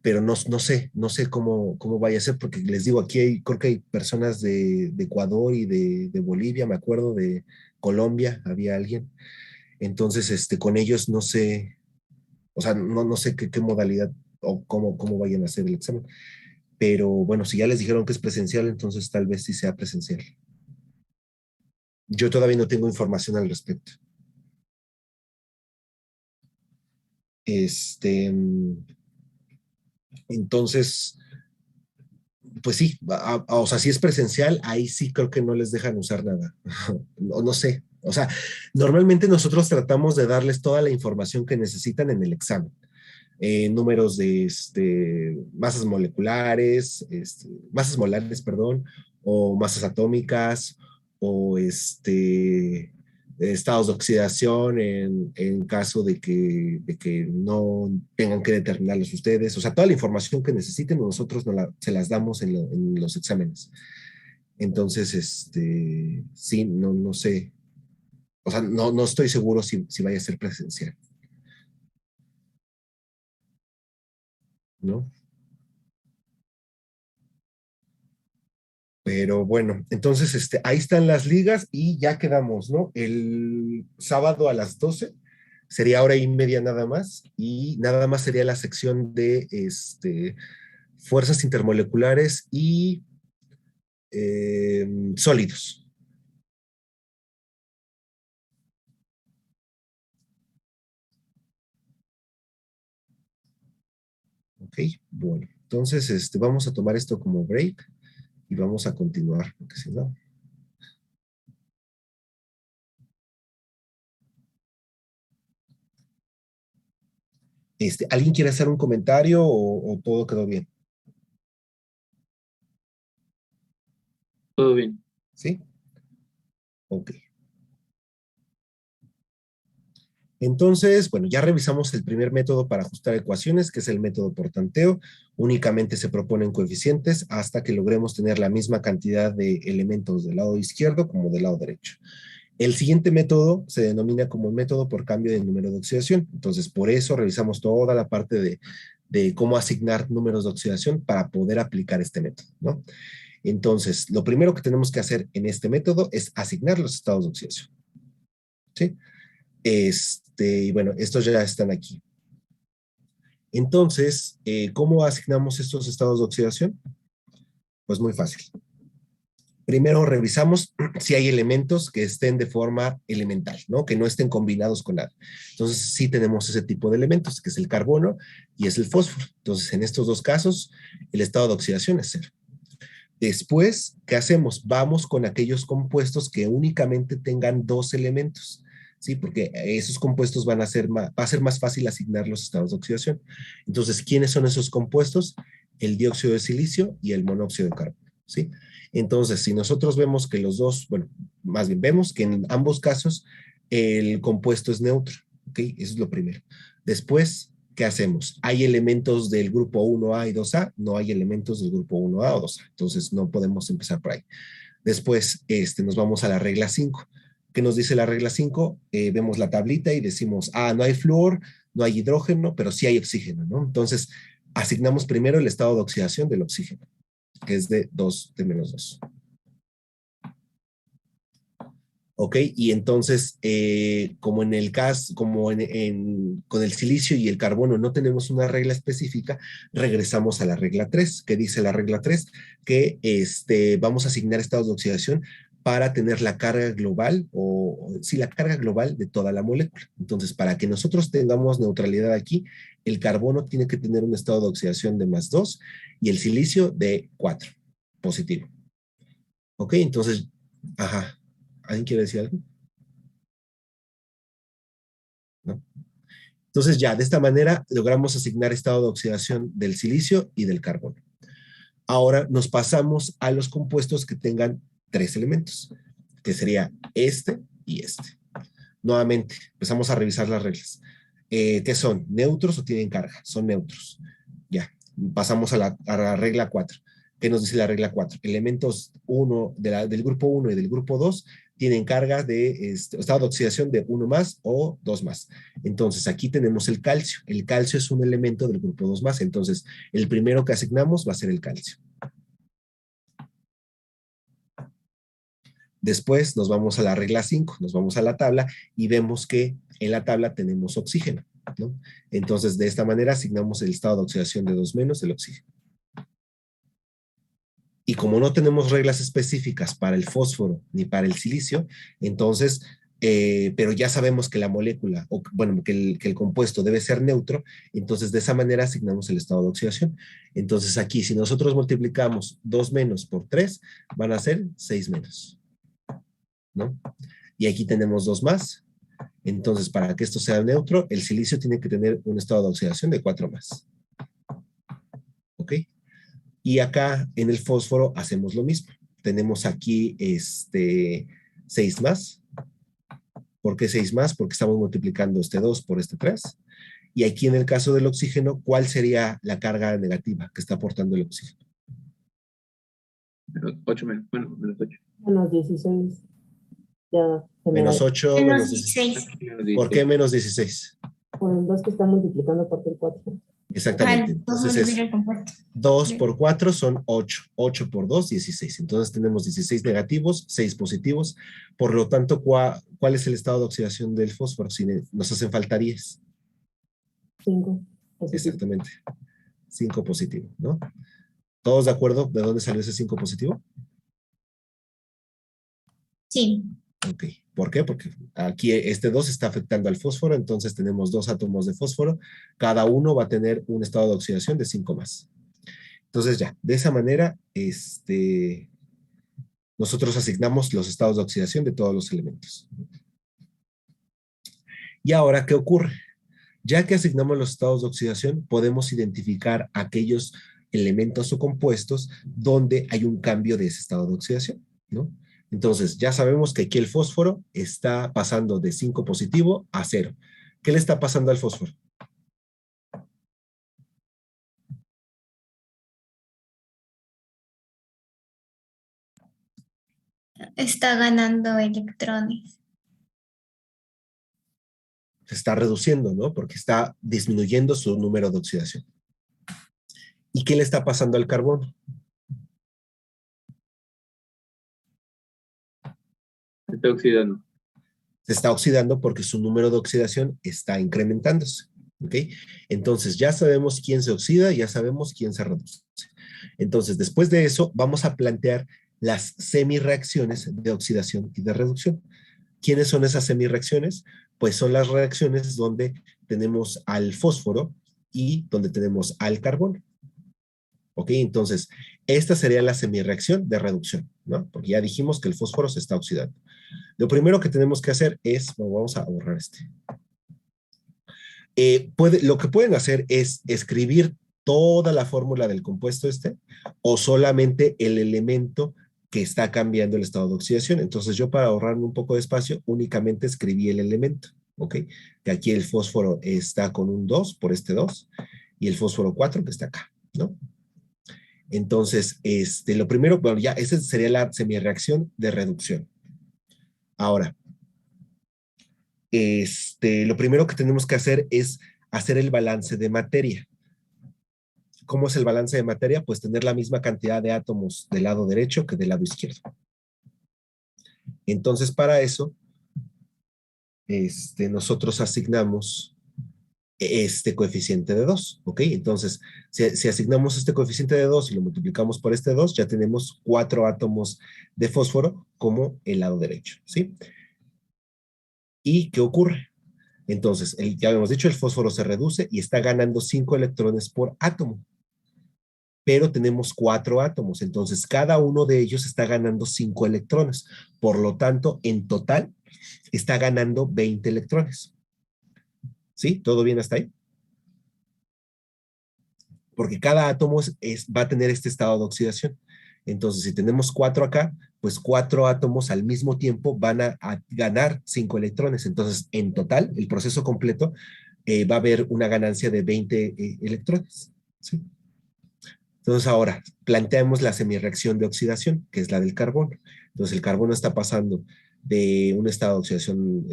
pero no sé cómo vaya a ser, porque les digo, aquí creo que hay personas de Ecuador y de Bolivia, me acuerdo, de Colombia, había alguien. Entonces, con ellos no sé O sea, no sé qué modalidad o cómo vayan a hacer el examen. Pero bueno, si ya les dijeron que es presencial, entonces tal vez sí sea presencial. Yo todavía no tengo información al respecto. Entonces, pues sí, o sea, si es presencial, ahí sí creo que no les dejan usar nada. No sé. O sea, normalmente nosotros tratamos de darles toda la información que necesitan en el examen. Números de masas moleculares, masas molares, perdón, o masas atómicas, o estados de oxidación en caso de que no tengan que determinarlos ustedes. O sea, toda la información que necesiten, nosotros se las damos en los exámenes. Entonces, sí, no sé. O sea, no estoy seguro si vaya a ser presencial, ¿no? Pero bueno, entonces ahí están las ligas y ya quedamos, ¿no? El sábado a las 12 sería hora y media nada más y nada más sería la sección de fuerzas intermoleculares y sólidos. Ok, bueno, entonces vamos a tomar esto como break y vamos a continuar, porque si no... ¿Alguien quiere hacer un comentario o todo quedó bien? Todo bien. ¿Sí? Ok. Entonces, bueno, ya revisamos el primer método para ajustar ecuaciones, que es el método por tanteo. Únicamente se proponen coeficientes hasta que logremos tener la misma cantidad de elementos del lado izquierdo como del lado derecho. El siguiente método se denomina como método por cambio de número de oxidación. Entonces, por eso revisamos toda la parte de cómo asignar números de oxidación para poder aplicar este método, ¿no? Entonces, lo primero que tenemos que hacer en este método es asignar los estados de oxidación, ¿sí? Y bueno, estos ya están aquí. Entonces, ¿cómo asignamos estos estados de oxidación? Pues muy fácil. Primero revisamos si hay elementos que estén de forma elemental, ¿no? Que no estén combinados con nada. Entonces, sí tenemos ese tipo de elementos, que es el carbono y es el fósforo. Entonces, en estos dos casos, el estado de oxidación es 0. Después, ¿qué hacemos? Vamos con aquellos compuestos que únicamente tengan 2 elementos, ¿sí? Porque esos compuestos va a ser más fácil asignar los estados de oxidación. Entonces, ¿quiénes son esos compuestos? El dióxido de silicio y el monóxido de carbono, ¿sí? Entonces, si nosotros vemos que los dos, bueno, más bien vemos que en ambos casos el compuesto es neutro, ¿ok? Eso es lo primero. Después, ¿qué hacemos? ¿Hay elementos del grupo 1A y 2A? No hay elementos del grupo 1A o 2A, entonces no podemos empezar por ahí. Después nos vamos a la regla 5. ¿Qué nos dice la regla 5? Vemos la tablita y decimos, no hay flúor, no hay hidrógeno, pero sí hay oxígeno, ¿no? Entonces, asignamos primero el estado de oxidación del oxígeno, que es de 2 de menos 2. ¿Ok? Y entonces, como en el caso, como con el silicio y el carbono no tenemos una regla específica, regresamos a la regla 3. ¿Qué dice la regla 3? Que vamos a asignar estados de oxidación para tener la carga global, la carga global de toda la molécula. Entonces, para que nosotros tengamos neutralidad aquí, el carbono tiene que tener un estado de oxidación de +2 y el silicio de 4, positivo. ¿Ok? Entonces, ajá. ¿Alguien quiere decir algo? ¿No? Entonces ya, de esta manera logramos asignar estado de oxidación del silicio y del carbono. Ahora nos pasamos a los compuestos que tengan 3 elementos, que sería este y este. Nuevamente, empezamos a revisar las reglas. ¿Qué son? ¿Neutros o tienen carga? Son neutros. Ya, pasamos a la regla 4. ¿Qué nos dice la regla 4? Elementos del grupo 1 y del grupo 2 tienen carga de estado de oxidación de 1 más o 2 más. Entonces, aquí tenemos el calcio. El calcio es un elemento del grupo 2 más. Entonces, el primero que asignamos va a ser el calcio. Después nos vamos a la regla 5, nos vamos a la tabla y vemos que en la tabla tenemos oxígeno. ¿no? Entonces, de esta manera asignamos el estado de oxidación de 2 menos del oxígeno. Y como no tenemos reglas específicas para el fósforo ni para el silicio, entonces, pero ya sabemos que la molécula, o bueno, que el compuesto debe ser neutro, entonces de esa manera asignamos el estado de oxidación. Entonces aquí, si nosotros multiplicamos 2 menos por 3, van a ser 6 menos, ¿no? Y aquí tenemos 2 más. Entonces, para que esto sea neutro, el silicio tiene que tener un estado de oxidación de 4 más. ¿Ok? Y acá en el fósforo hacemos lo mismo. Tenemos aquí 6 más. ¿Por qué 6 más? Porque estamos multiplicando este 2 por este 3. Y aquí en el caso del oxígeno, ¿cuál sería la carga negativa que está aportando el oxígeno? Menos 8 menos, bueno, menos 8. Menos 16. Ya, Menos 8, Menos menos 16. 16. ¿Por qué menos 16? Por el 2 que está multiplicando por el 4. Exactamente. Ajá, Entonces es 2 por 4 son 8. 8 por 2, 16. Entonces tenemos 16 negativos, 6 positivos. Por lo tanto, ¿cuál es el estado de oxidación del fósforo? Si nos hacen falta 10. 5. Exactamente. 5 positivo, ¿no? ¿Todos de acuerdo de dónde salió ese 5 positivo? Sí. Ok. ¿Por qué? Porque aquí este 2 está afectando al fósforo, entonces tenemos 2 átomos de fósforo, cada uno va a tener un estado de oxidación de 5 más. Entonces ya, de esa manera, nosotros asignamos los estados de oxidación de todos los elementos. Y ahora, ¿qué ocurre? Ya que asignamos los estados de oxidación, podemos identificar aquellos elementos o compuestos donde hay un cambio de ese estado de oxidación, ¿no? Entonces, ya sabemos que aquí el fósforo está pasando de 5 positivo a 0. ¿Qué le está pasando al fósforo? Está ganando electrones. Se está reduciendo, ¿no? Porque está disminuyendo su número de oxidación. ¿Y qué le está pasando al carbono? Se está oxidando. Se está oxidando porque su número de oxidación está incrementándose. ¿Ok? Entonces ya sabemos quién se oxida, ya sabemos quién se reduce. Entonces, después de eso, vamos a plantear las semirreacciones de oxidación y de reducción. ¿Quiénes son esas semirreacciones? Pues son las reacciones donde tenemos al fósforo y donde tenemos al carbono. ¿Ok? Entonces, esta sería la semirreacción de reducción, ¿no? Porque ya dijimos que el fósforo se está oxidando. Lo primero que tenemos que hacer es, bueno, vamos a borrar este. Lo que pueden hacer es escribir toda la fórmula del compuesto o solamente el elemento que está cambiando el estado de oxidación. Entonces yo, para ahorrarme un poco de espacio, únicamente escribí el elemento, ¿ok? Que aquí el fósforo está con un 2 por este 2 y el fósforo 4 que está acá, ¿no? Entonces, lo primero, bueno, ya esa sería la semirreacción de reducción. Ahora, lo primero que tenemos que hacer es hacer el balance de materia. ¿Cómo es el balance de materia? Pues tener la misma cantidad de átomos del lado derecho que del lado izquierdo. Entonces, para eso, nosotros asignamos este coeficiente de 2, ¿ok? Entonces, si asignamos este coeficiente de 2 y lo multiplicamos por este 2, ya tenemos 4 átomos de fósforo como el lado derecho, ¿sí? ¿Y qué ocurre? Entonces, ya habíamos dicho, el fósforo se reduce y está ganando 5 electrones por átomo. Pero tenemos 4 átomos, entonces cada uno de ellos está ganando 5 electrones. Por lo tanto, en total, está ganando 20 electrones. ¿Sí? ¿Todo bien hasta ahí? Porque cada átomo va a tener este estado de oxidación. Entonces, si tenemos 4 acá, pues 4 átomos al mismo tiempo van a ganar 5 electrones. Entonces, en total, el proceso completo va a haber una ganancia de 20 electrones. ¿Sí? Entonces, ahora, planteamos la semirreacción de oxidación, que es la del carbono. Entonces, el carbono está pasando de un estado de oxidación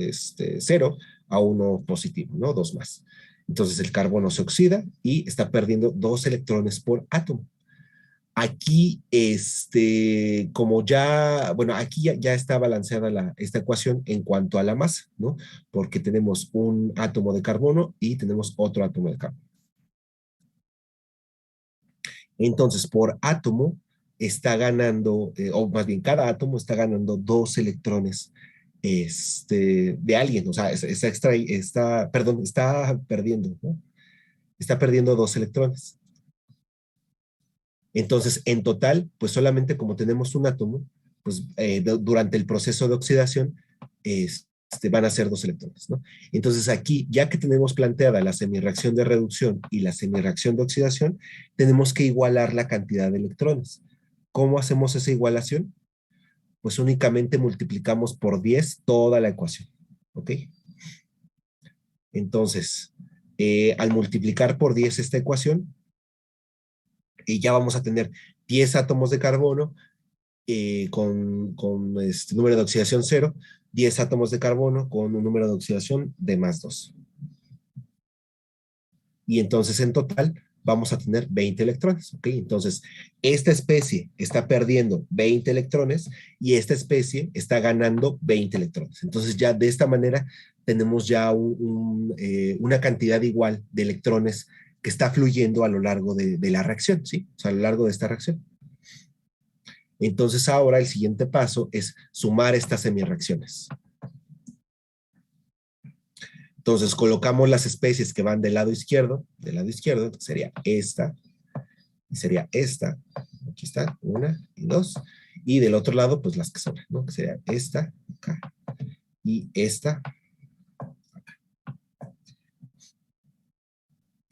0 a 1 positivo, ¿no? 2 más. Entonces, el carbono se oxida y está perdiendo 2 electrones por átomo. Aquí, como ya, bueno, aquí ya está balanceada esta ecuación en cuanto a la masa, ¿no? Porque tenemos un átomo de carbono y tenemos otro átomo de carbono. Entonces, por átomo está ganando, o más bien cada átomo está ganando 2 electrones de alguien, o sea, está perdiendo, ¿no? Está perdiendo 2 electrones. Entonces, en total, pues solamente como tenemos un átomo, pues durante el proceso de oxidación, van a ser 2 electrones, ¿no? Entonces aquí, ya que tenemos planteada la semirreacción de reducción y la semirreacción de oxidación, tenemos que igualar la cantidad de electrones. ¿Cómo hacemos esa igualación? Pues únicamente multiplicamos por 10 toda la ecuación, ¿ok? Entonces, al multiplicar por 10 esta ecuación, ya vamos a tener 10 átomos de carbono con este número de oxidación 0, 10 átomos de carbono con un número de oxidación de +2. Y entonces en total vamos a tener 20 electrones, ¿ok? Entonces, esta especie está perdiendo 20 electrones y esta especie está ganando 20 electrones. Entonces ya de esta manera tenemos ya una cantidad igual de electrones que está fluyendo a lo largo de la reacción, ¿sí? O sea, a lo largo de esta reacción. Entonces ahora el siguiente paso es sumar estas semirreacciones. Entonces colocamos las especies que van del lado izquierdo, sería esta, y sería esta, aquí está, 1 y 2, y del otro lado, pues las que sobran, ¿no? Que sería esta, acá, y esta, acá.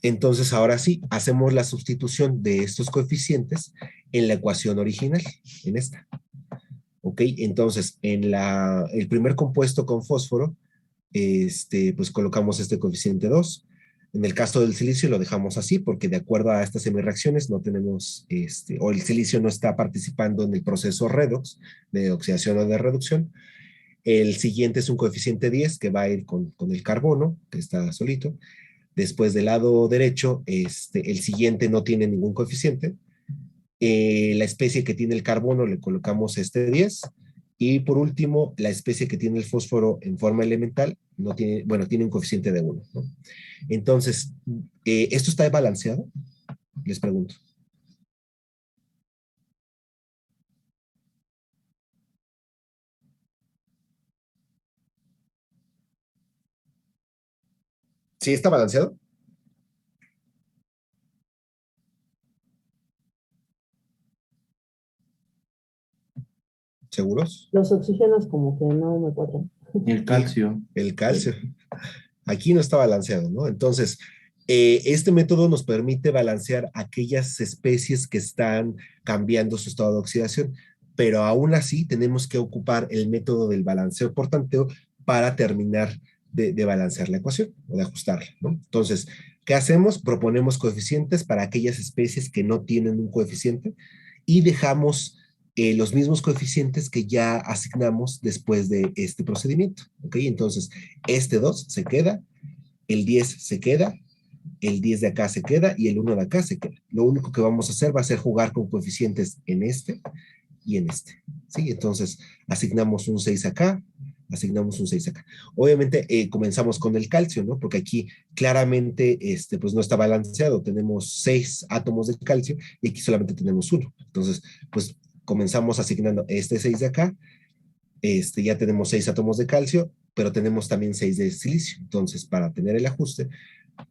Entonces ahora sí, hacemos la sustitución de estos coeficientes en la ecuación original, en esta. ¿Ok? Entonces, en el primer compuesto con fósforo, pues colocamos este coeficiente 2. En el caso del silicio lo dejamos así porque de acuerdo a estas semirreacciones no tenemos, o el silicio no está participando en el proceso redox, de oxidación o de reducción. El siguiente es un coeficiente 10 que va a ir con el carbono, que está solito. Después del lado derecho, el siguiente no tiene ningún coeficiente. La especie que tiene el carbono le colocamos este 10. Y por último, la especie que tiene el fósforo en forma elemental, no tiene, bueno, tiene un coeficiente de 1, ¿no? Entonces, ¿esto está balanceado? Les pregunto. ¿Sí está balanceado? ¿Seguros? Los oxígenos como que no me cuadran. El calcio. El calcio. Aquí no está balanceado, ¿no? Entonces, este método nos permite balancear aquellas especies que están cambiando su estado de oxidación, pero aún así tenemos que ocupar el método del balanceo por tanteo para terminar de balancear la ecuación o de ajustarla, ¿no? Entonces, ¿qué hacemos? Proponemos coeficientes para aquellas especies que no tienen un coeficiente y dejamos los mismos coeficientes que ya asignamos después de este procedimiento, ¿ok? Entonces, este 2 se queda, el 10 se queda, el 10 de acá se queda y el 1 de acá se queda. Lo único que vamos a hacer va a ser jugar con coeficientes en este y en este, ¿sí? Entonces, asignamos un 6 acá, asignamos un 6 acá. Obviamente, comenzamos con el calcio, ¿no? Porque aquí claramente, pues no está balanceado. Tenemos 6 átomos de calcio y aquí solamente tenemos 1. Entonces, pues comenzamos asignando este 6 de acá, ya tenemos 6 átomos de calcio, pero tenemos también 6 de silicio. Entonces, para tener el ajuste,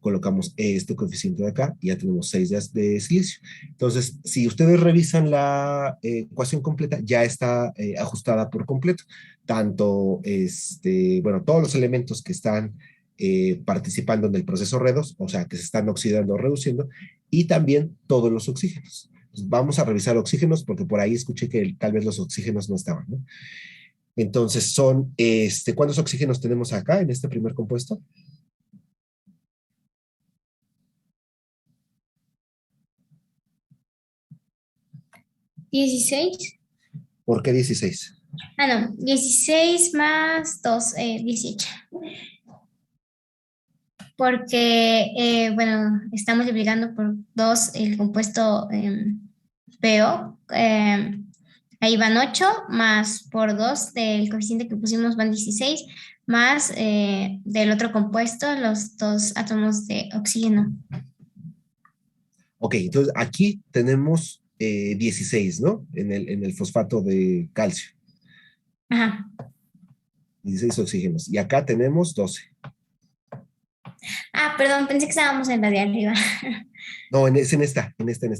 colocamos este coeficiente de acá y ya tenemos 6 de silicio. Entonces, si ustedes revisan la ecuación completa, ya está ajustada por completo. Tanto, bueno, todos los elementos que están participando en el proceso redox, o sea, que se están oxidando o reduciendo, y también todos los oxígenos. Entonces, vamos a revisar oxígenos porque por ahí escuché que tal vez los oxígenos no estaban, ¿no? Entonces son, ¿cuántos oxígenos tenemos acá en este primer compuesto? ¿16? ¿Por qué 16? Ah, no, 16 más 2, 18. Porque, bueno, está multiplicando por 2 el compuesto veo. Ahí van 8, más por 2 del coeficiente que pusimos van 16, más del otro compuesto, los 2 átomos de oxígeno. Ok, entonces aquí tenemos 16, ¿no? En el fosfato de calcio. Ajá. 16 oxígenos. Y acá tenemos 12. Ah, perdón, pensé que estábamos en la de arriba. No, es en esta.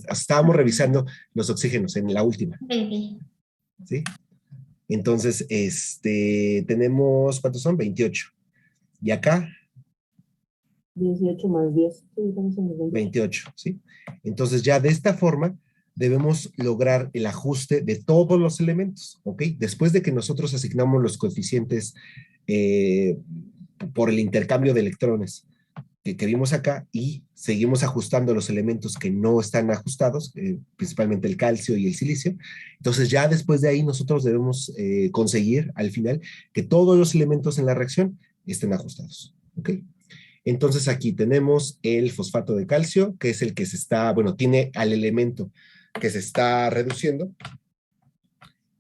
Estábamos revisando los oxígenos en la última, Ok. ¿sí? Entonces, tenemos, ¿cuántos son? 28. Y acá, 18 más 10. Sí, estamos en el 20. 28, ¿sí? Entonces, ya de esta forma, debemos lograr el ajuste de todos los elementos, ¿ok? Después de que nosotros asignamos los coeficientes por el intercambio de electrones que vimos acá y seguimos ajustando los elementos que no están ajustados, principalmente el calcio y el silicio. Entonces ya después de ahí nosotros debemos conseguir al final que todos los elementos en la reacción estén ajustados. ¿Ok? Entonces aquí tenemos el fosfato de calcio, que es el que se está, bueno, tiene al elemento que se está reduciendo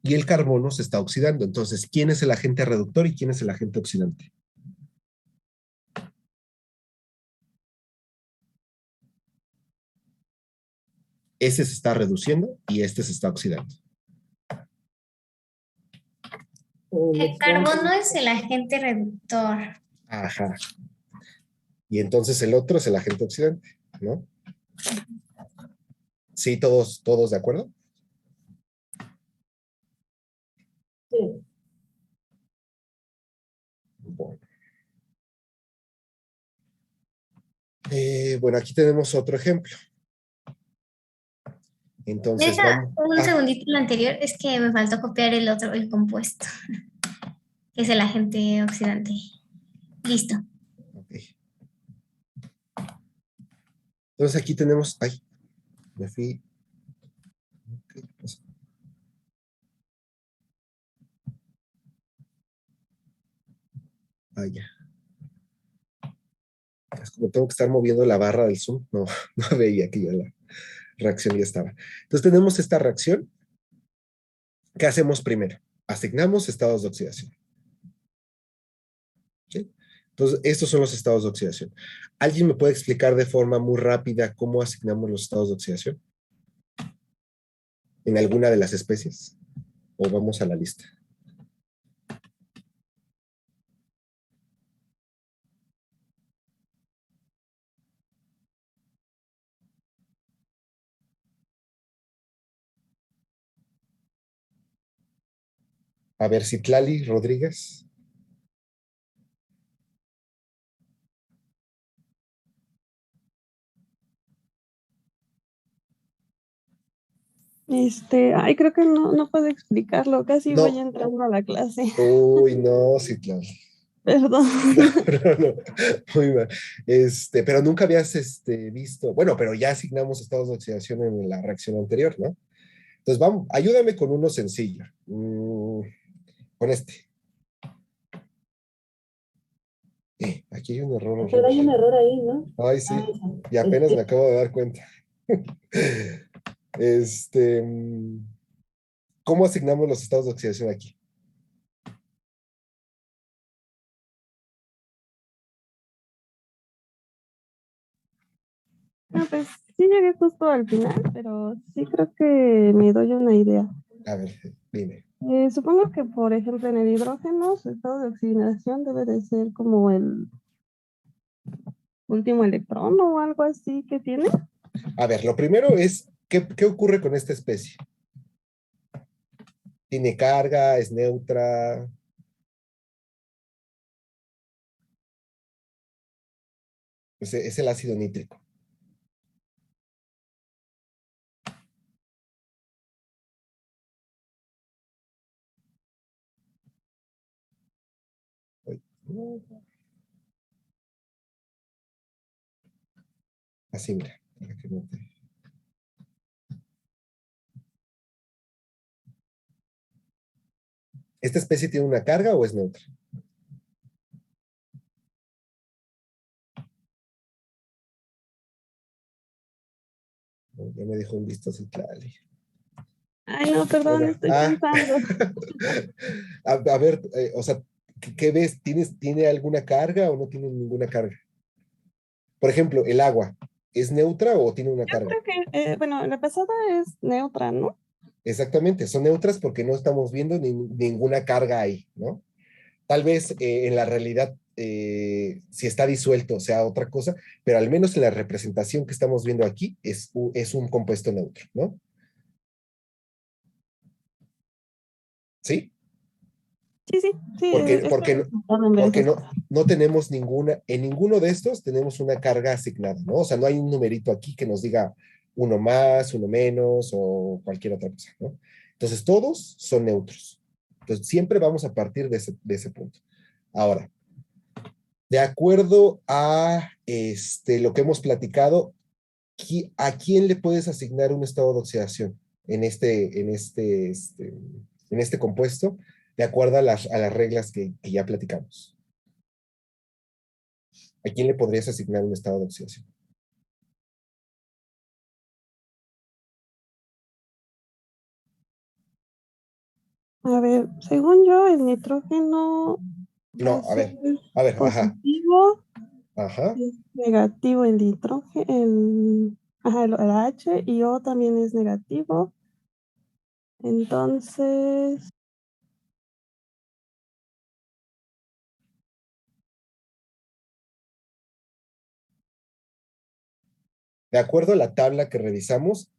y el carbono se está oxidando. Entonces, ¿quién es el agente reductor y quién es el agente oxidante? Ese se está reduciendo y este se está oxidando. El carbono es el agente reductor. Ajá. Y entonces el otro es el agente oxidante, ¿no? ¿Sí, todos de acuerdo? Sí. Bueno. Bueno, aquí tenemos otro ejemplo. Entonces vamos. Un segundito lo anterior, es que me faltó copiar el otro, el compuesto, que es el agente oxidante. Listo. Ok. Entonces aquí tenemos. Ay, me fui. Okay, pues. Ah, ya. Es como tengo que estar moviendo la barra del Zoom. No, no veía que ya la reacción ya estaba. Entonces tenemos esta reacción. ¿Qué hacemos primero? Asignamos estados de oxidación. ¿Sí? Entonces, estos son los estados de oxidación. ¿Alguien me puede explicar de forma muy rápida cómo asignamos los estados de oxidación? ¿En alguna de las especies? ¿O vamos a la lista? A ver, Citlali Rodríguez. Ay, creo que no puedo explicarlo, casi No. voy entrando a la clase. Uy, no, Citlali. Perdón. No, muy mal. Pero nunca habías visto, bueno, pero ya asignamos estados de oxidación en la reacción anterior, ¿no? Entonces, vamos, ayúdame con uno sencillo. Con este. Aquí hay un error. Pero hay un error ahí, ¿no? Ay, sí. Y apenas me acabo de dar cuenta. ¿Cómo asignamos los estados de oxidación aquí? No, pues sí llegué justo al final, pero sí creo que me doy una idea. A ver, dime. Supongo que, por ejemplo, en el hidrógeno, su estado de oxidación debe de ser como el último electrón o algo así que tiene. A ver, lo primero es, ¿qué ocurre con esta especie? ¿Tiene carga? ¿Es neutra? Es el ácido nítrico. Así, mira. Para que no te... ¿Esta especie tiene una carga o es neutra? Ya me dijo un listo Citlali. Ay, no, perdón, Bueno, estoy pensando. a ver, o sea, ¿qué ves? ¿Tiene alguna carga o no tiene ninguna carga? Por ejemplo, el agua, ¿es neutra o tiene una Yo carga? creo que, bueno, la pasada es neutra, ¿no? Exactamente, son neutras porque no estamos viendo ninguna carga ahí, ¿no? Tal vez en la realidad, si está disuelto, sea otra cosa, pero al menos en la representación que estamos viendo aquí es un compuesto neutro, ¿no? ¿Sí? Sí, sí, sí, Porque, es porque, no- porque no tenemos en ninguno de estos tenemos una carga asignada, ¿no? O sea, no hay un numerito aquí que nos diga uno más, uno menos o cualquier otra cosa, ¿no? Entonces, todos son neutros. Entonces, siempre vamos a partir de ese punto. Ahora, de acuerdo a lo que hemos platicado, ¿a quién le puedes asignar un estado de oxidación en este compuesto, de acuerdo a las reglas que ya platicamos? ¿A quién le podrías asignar un estado de oxidación? A ver, según yo, el nitrógeno va No, a ser ajá, positivo, ajá. es negativo el nitrógeno, ajá, el H y O también es negativo. Entonces, De acuerdo a la tabla que revisamos,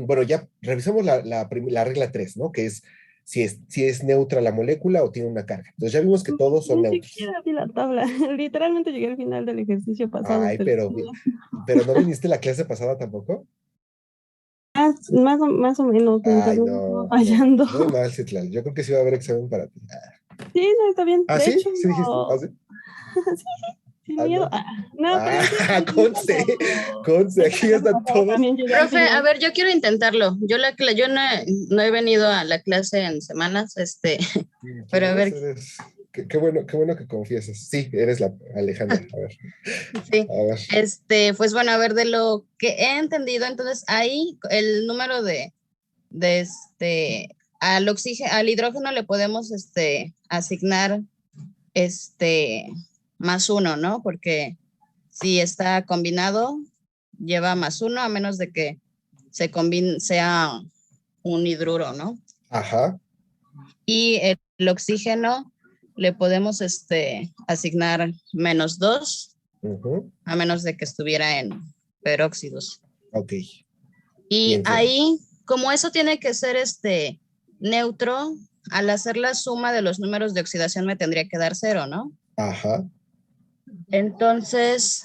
bueno, ya revisamos la regla 3, ¿no? Que es si es neutra la molécula o tiene una carga. Entonces ya vimos que todos son ni neutros. siquiera vi la tabla. Literalmente llegué al final del ejercicio pasado. Ay, pero ¿no viniste la clase pasada tampoco? Más o menos, mi Ay, internet estaba no, fallando. muy mal, Citlal. Yo creo que sí va a haber examen para ti. Sí, no, está bien. ¿Ah, De sí? hecho, ¿Sí dijiste? ¿Ah, sí? sí, sin Ah, miedo. no. No, pero en serio, Conste, aquí están todos. también llegué al Profe, a final. ver, yo quiero intentarlo. Yo no he venido a la clase en semanas, pero a ver, Qué bueno que confiesas. Sí, eres la Alejandra. A ver. sí. A ver. Pues bueno, a ver, de lo que he entendido, entonces ahí el número al hidrógeno le podemos asignar +1, ¿no? Porque si está combinado, lleva +1, a menos de que sea un hidruro, ¿no? Ajá. Y el oxígeno le podemos asignar -2, Ujú. a menos de que estuviera en peróxidos. Ok. Y Bien, claro. ahí, como eso tiene que ser neutro, al hacer la suma de los números de oxidación me tendría que dar 0, ¿no? Ajá. Entonces,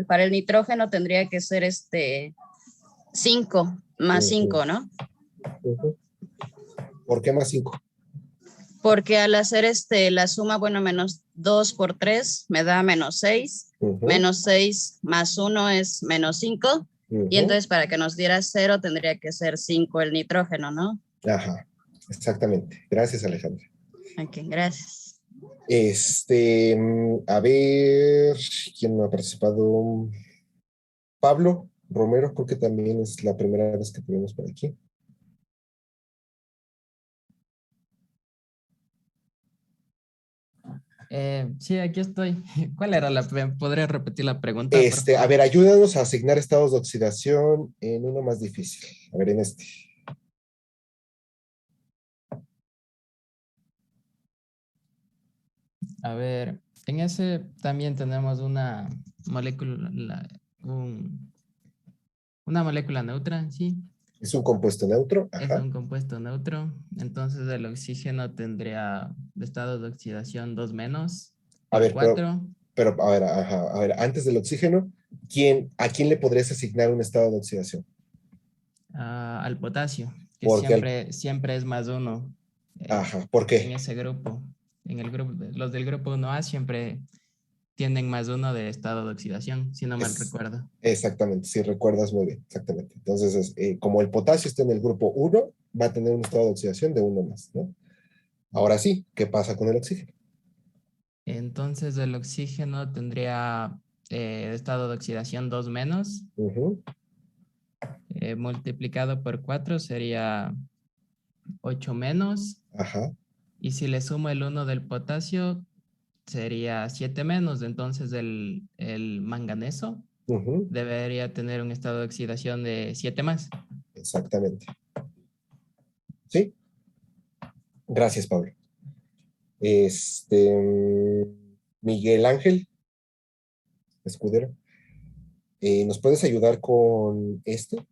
para el nitrógeno tendría que ser 5 más 5, ¿no? Ujú. ¿Por qué +5? Porque al hacer la suma, bueno, -2 por 3 me da -6, Ujú. -6 más 1 es -5, y entonces para que nos diera 0 tendría que ser 5 el nitrógeno, ¿no? Ajá, exactamente. Gracias, Alejandra. Ok, gracias. A ver, ¿quién no ha participado? Pablo Romero, creo que también es la primera vez que tenemos por aquí. Sí, aquí estoy. ¿Cuál era ¿Podría repetir la pregunta, por A favor? ver, ayúdanos a asignar estados de oxidación en uno más difícil. A ver, en este. A ver, en ese también tenemos una molécula, una molécula neutra, sí. Es un compuesto neutro. Es Ajá. un compuesto neutro. Entonces el oxígeno tendría estado de oxidación 2-, A por ver, 4. pero a ver, ajá, a ver, antes del oxígeno, ¿a quién le podrías asignar un estado de oxidación? Al potasio, que Porque siempre es +1. Ajá, ¿por qué? En ese grupo. En el grupo, los del grupo 1A siempre tienen +1 de estado de oxidación, si no mal recuerdo. Exactamente, si recuerdas muy bien, exactamente. Entonces, como el potasio está en el grupo 1, va a tener un estado de oxidación de 1 más, ¿no? Ahora sí, ¿qué pasa con el oxígeno? Entonces el oxígeno tendría estado de oxidación 2-. Ujú. multiplicado por 4 sería 8 menos. Ajá. Y si le sumo el 1 del potasio, sería 7 menos. Entonces el manganeso debería tener un estado de oxidación de 7 más. Exactamente. ¿Sí? Gracias, Pablo. Miguel Ángel Escudero, ¿nos puedes ayudar con este?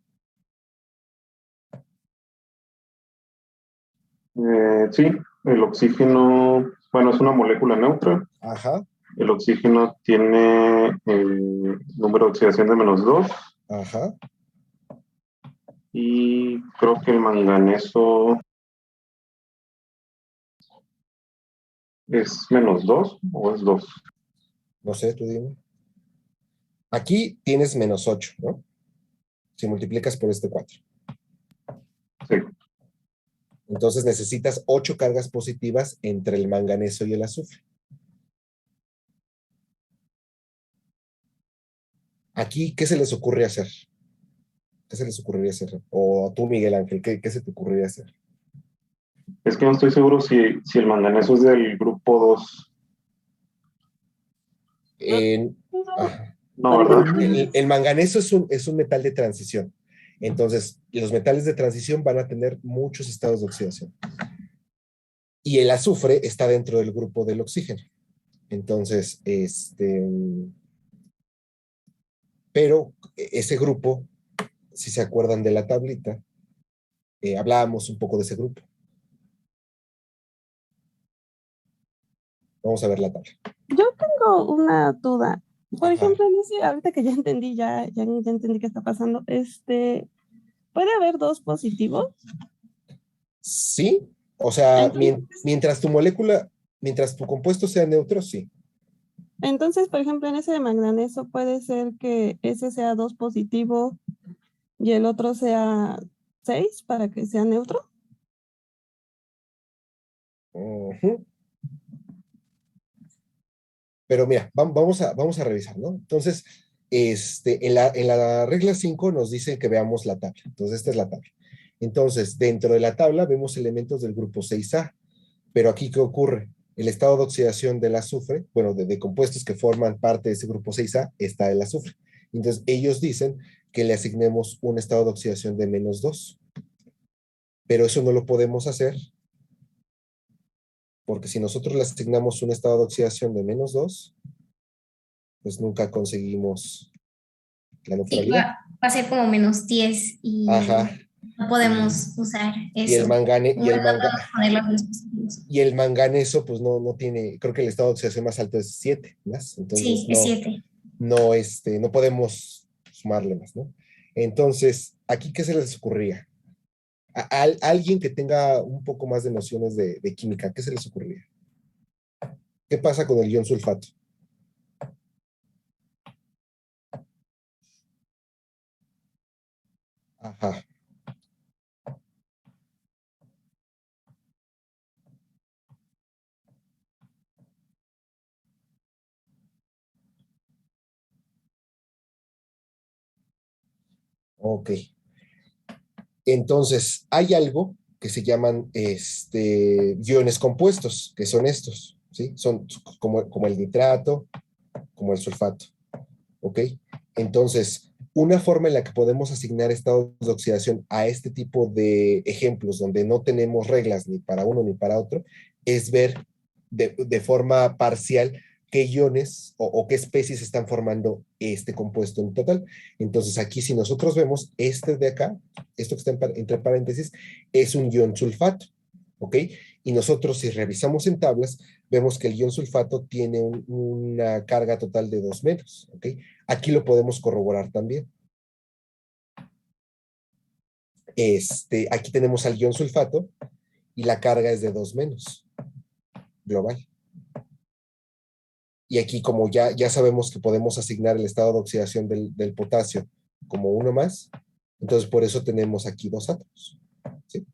Sí, el oxígeno, bueno, es una molécula neutra. Ajá. El oxígeno tiene número de oxidación de -2. Ajá. Y creo que el manganeso es -2 o es 2. No sé, tú dime. Aquí tienes -8, ¿no? Si multiplicas por este 4. Sí. Entonces necesitas 8 cargas positivas entre el manganeso y el azufre. Aquí, ¿qué se les ocurre hacer? ¿Qué se les ocurriría hacer? O tú, Miguel Ángel, ¿qué se te ocurriría hacer? Es que no estoy seguro si el manganeso es del grupo 2. No, ¿verdad? El manganeso es un metal de transición. Entonces, los metales de transición van a tener muchos estados de oxidación. Y el azufre está dentro del grupo del oxígeno. Entonces, pero ese grupo, si se acuerdan de la tablita, hablábamos un poco de ese grupo. Vamos a ver la tabla. Yo tengo una duda. Por ejemplo, ahorita que ya entendí, ya entendí qué está pasando. ¿Puede haber 2 positivos? Sí, o sea, mientras tu compuesto sea neutro, sí. Entonces, por ejemplo, en ese de manganeso puede ser que ese sea 2 positivo y el otro sea 6 para que sea neutro. Pero mira, vamos a revisar, ¿no? Entonces, en la regla 5 nos dice que veamos la tabla. Entonces, esta es la tabla. Entonces, dentro de la tabla vemos elementos del grupo 6A. Pero aquí, ¿qué ocurre? El estado de oxidación del azufre, bueno, de compuestos que forman parte de ese grupo 6A, está el azufre. Entonces, ellos dicen que le asignemos un estado de oxidación de -2. Pero eso no lo podemos hacer, porque si nosotros le asignamos un estado de oxidación de -2, pues nunca conseguimos la neutralidad. Va a ser como -10 y Ajá. no podemos usar eso. Y el Y el manganeso, pues no tiene, creo que el estado de oxidación más alto es 7, más. Entonces, sí, es 7. No podemos sumarle más, ¿no? Entonces, ¿aquí qué se les ocurría? A alguien que tenga un poco más de nociones de química, ¿qué se les ocurría? ¿Qué pasa con el ion sulfato? Ajá. Ok. Entonces, hay algo que se llaman iones compuestos, que son estos, ¿sí? Son como el nitrato, como el sulfato, ¿ok? Entonces, una forma en la que podemos asignar estados de oxidación a este tipo de ejemplos donde no tenemos reglas ni para uno ni para otro, es ver de forma parcial qué iones o qué especies están formando este compuesto en total. Entonces, aquí si nosotros vemos este de acá, esto que está entre paréntesis, es un ion sulfato, ¿ok? Y nosotros si revisamos en tablas, vemos que el ion sulfato tiene una carga total de 2 menos, ¿ok? Aquí lo podemos corroborar también. Aquí tenemos al ion sulfato y la carga es de 2 menos, global. Y aquí como ya sabemos que podemos asignar el estado de oxidación del potasio como 1 más, entonces por eso tenemos aquí 2 átomos, ¿sí?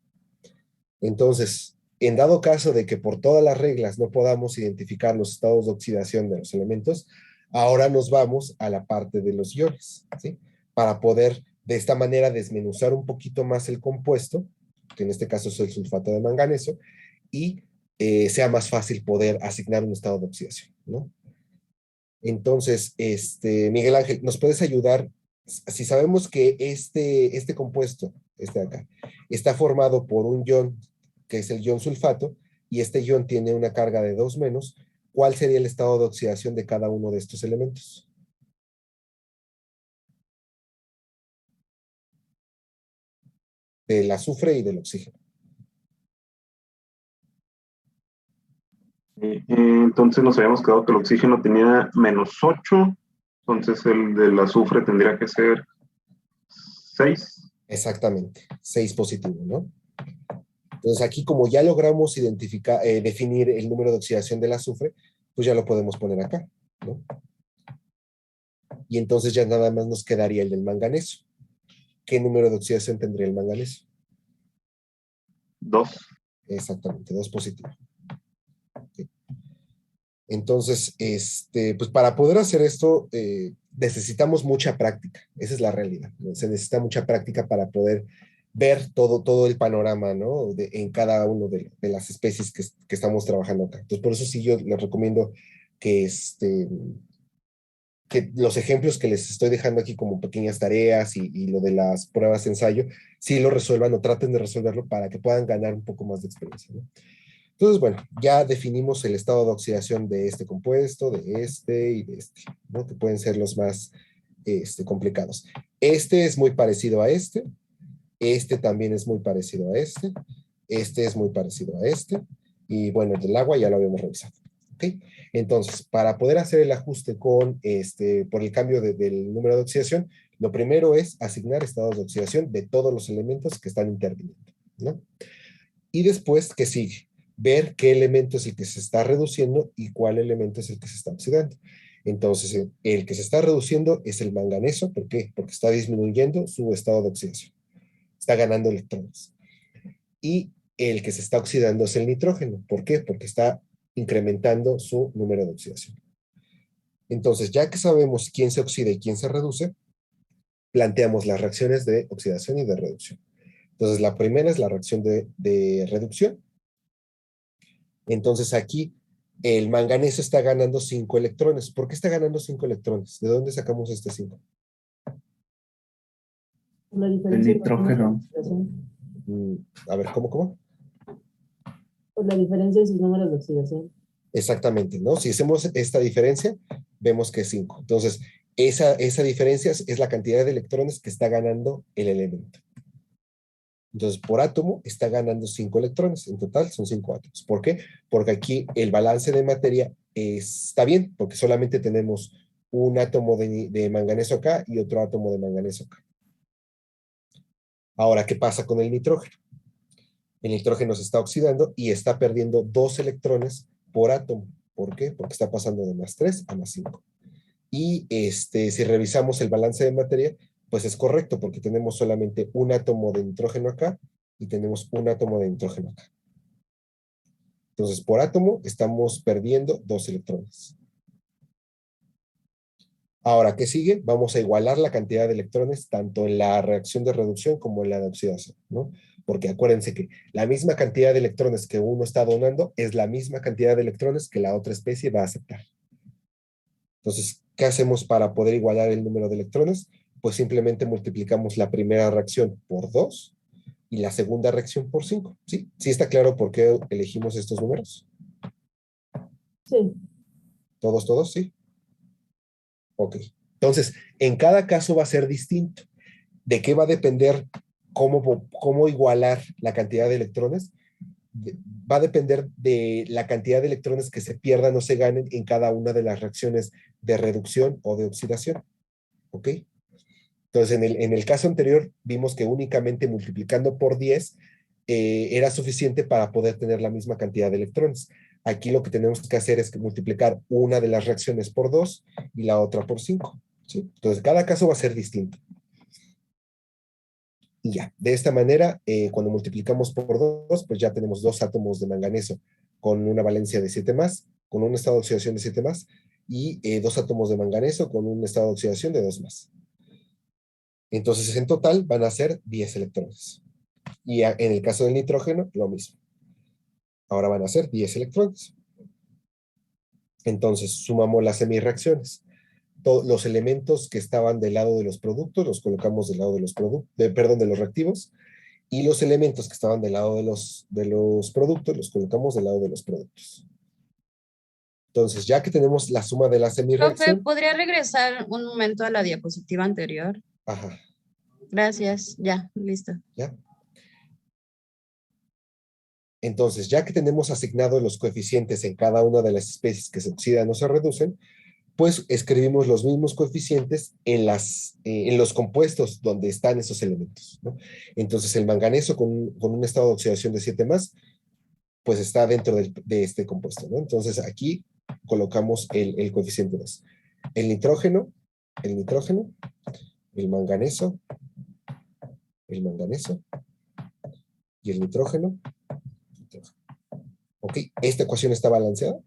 Entonces, en dado caso de que por todas las reglas no podamos identificar los estados de oxidación de los elementos, ahora nos vamos a la parte de los iones, ¿sí? Para poder De esta manera desmenuzar un poquito más el compuesto, que en este caso es el sulfato de manganeso, y sea más fácil poder asignar un estado de oxidación, ¿no? Entonces, Miguel Ángel, ¿nos puedes ayudar? Si sabemos que este compuesto, este de acá, está formado por un ion, que es el ion sulfato, y este ion tiene una carga de 2 menos, ¿cuál sería el estado de oxidación de cada uno de estos elementos? Del azufre y del oxígeno. Entonces nos habíamos quedado que el oxígeno tenía -8, entonces el del azufre tendría que ser 6. Exactamente, 6 positivo, ¿no? Entonces aquí como ya logramos identificar, definir el número de oxidación del azufre, pues ya lo podemos poner acá, ¿no? Y entonces ya nada más nos quedaría el del manganeso. ¿Qué número de oxidación tendría el manganeso? 2. Exactamente, 2 positivo. Okay. Entonces, pues para poder hacer esto, necesitamos mucha práctica. Esa es la realidad, ¿no? Se necesita mucha práctica para poder ver todo el panorama, ¿no? En cada una de las especies que estamos trabajando acá. Entonces, por eso sí yo les recomiendo que, que los ejemplos que les estoy dejando aquí como pequeñas tareas y lo de las pruebas de ensayo, sí lo resuelvan o traten de resolverlo para que puedan ganar un poco más de experiencia, ¿no? Entonces, bueno, ya definimos el estado de oxidación de este compuesto, de este y de este, ¿no? Que pueden ser los más complicados. Este es muy parecido a este también es muy parecido a este es muy parecido a y bueno, el del agua ya lo habíamos revisado. ¿Ok? Entonces, para poder hacer el ajuste con por el cambio del número de oxidación, lo primero es asignar estados de oxidación de todos los elementos que están interviniendo, ¿no? Y después, ¿qué sigue? Ver qué elemento es el que se está reduciendo y cuál elemento es el que se está oxidando. Entonces, el que se está reduciendo es el manganeso. ¿Por qué? Porque está disminuyendo su estado de oxidación. Está ganando electrones. Y el que se está oxidando es el nitrógeno. ¿Por qué? Porque está incrementando su número de oxidación. Entonces, ya que sabemos quién se oxida y quién se reduce, planteamos las reacciones de oxidación y de reducción. Entonces, la primera es la reacción de reducción. Entonces, aquí el manganeso está ganando 5 electrones. ¿Por qué está ganando 5 electrones? ¿De dónde sacamos este 5? La El diferencia nitrógeno. A ver, ¿cómo? Pues la diferencia en sus números de oxidación. Exactamente, ¿no? Si hacemos esta diferencia, vemos que es 5. Entonces, esa diferencia es la cantidad de electrones que está ganando el elemento. Entonces, por átomo está ganando 5 electrones. En total son 5 átomos. ¿Por qué? Porque aquí el balance de materia está bien, porque solamente tenemos un átomo de manganeso acá y otro átomo de manganeso acá. Ahora, ¿qué pasa con el nitrógeno? El nitrógeno se está oxidando y está perdiendo 2 electrones por átomo. ¿Por qué? Porque está pasando de +3 a +5. Y si revisamos el balance de materia, pues es correcto, porque tenemos solamente un átomo de nitrógeno acá y tenemos un átomo de nitrógeno acá. Entonces, por átomo estamos perdiendo 2 electrones. Ahora, ¿qué sigue? Vamos a igualar la cantidad de electrones tanto en la reacción de reducción como en la de oxidación, ¿no? Porque acuérdense que la misma cantidad de electrones que uno está donando es la misma cantidad de electrones que la otra especie va a aceptar. Entonces, ¿qué hacemos para poder igualar el número de electrones? Pues simplemente multiplicamos la primera reacción por 2 y la segunda reacción por 5. ¿Sí? ¿Sí está claro por qué elegimos estos números? Sí. ¿Todos? ¿Sí? Ok. Entonces, en cada caso va a ser distinto. ¿De qué va a depender cómo igualar la cantidad de electrones? Va a depender de la cantidad de electrones que se pierdan o se ganen en cada una de las reacciones de reducción o de oxidación. ¿Ok? Entonces, en el caso anterior, vimos que únicamente multiplicando por 10 era suficiente para poder tener la misma cantidad de electrones. Aquí lo que tenemos que hacer es multiplicar una de las reacciones por 2 y la otra por 5. ¿Sí? Entonces, cada caso va a ser distinto. Y ya, de esta manera, cuando multiplicamos por 2, pues ya tenemos 2 átomos de manganeso con una valencia de 7+, con un estado de oxidación de 7+, y 2 átomos de manganeso con un estado de oxidación de 2+. Entonces, en total van a ser 10 electrones. Y en el caso del nitrógeno, lo mismo. Ahora van a ser 10 electrones. Entonces, sumamos las semireacciones. Los elementos que estaban del lado de los productos, los colocamos del lado de los de los reactivos, y los elementos que estaban del lado de los productos, los colocamos del lado de los productos. Entonces, ya que tenemos la suma de la Profe, semireacción... ¿podría regresar un momento a la diapositiva anterior? Ajá. Gracias, ya, listo. ¿Ya? Entonces, ya que tenemos asignados los coeficientes en cada una de las especies que se oxidan o se reducen, pues escribimos los mismos coeficientes en los compuestos donde están esos elementos, ¿no? Entonces, el manganeso con un estado de oxidación de 7 más, pues está dentro de este compuesto, ¿no? Entonces, aquí colocamos el coeficiente 2. El nitrógeno, el manganeso, y el nitrógeno. Ok, ¿esta ecuación está balanceada?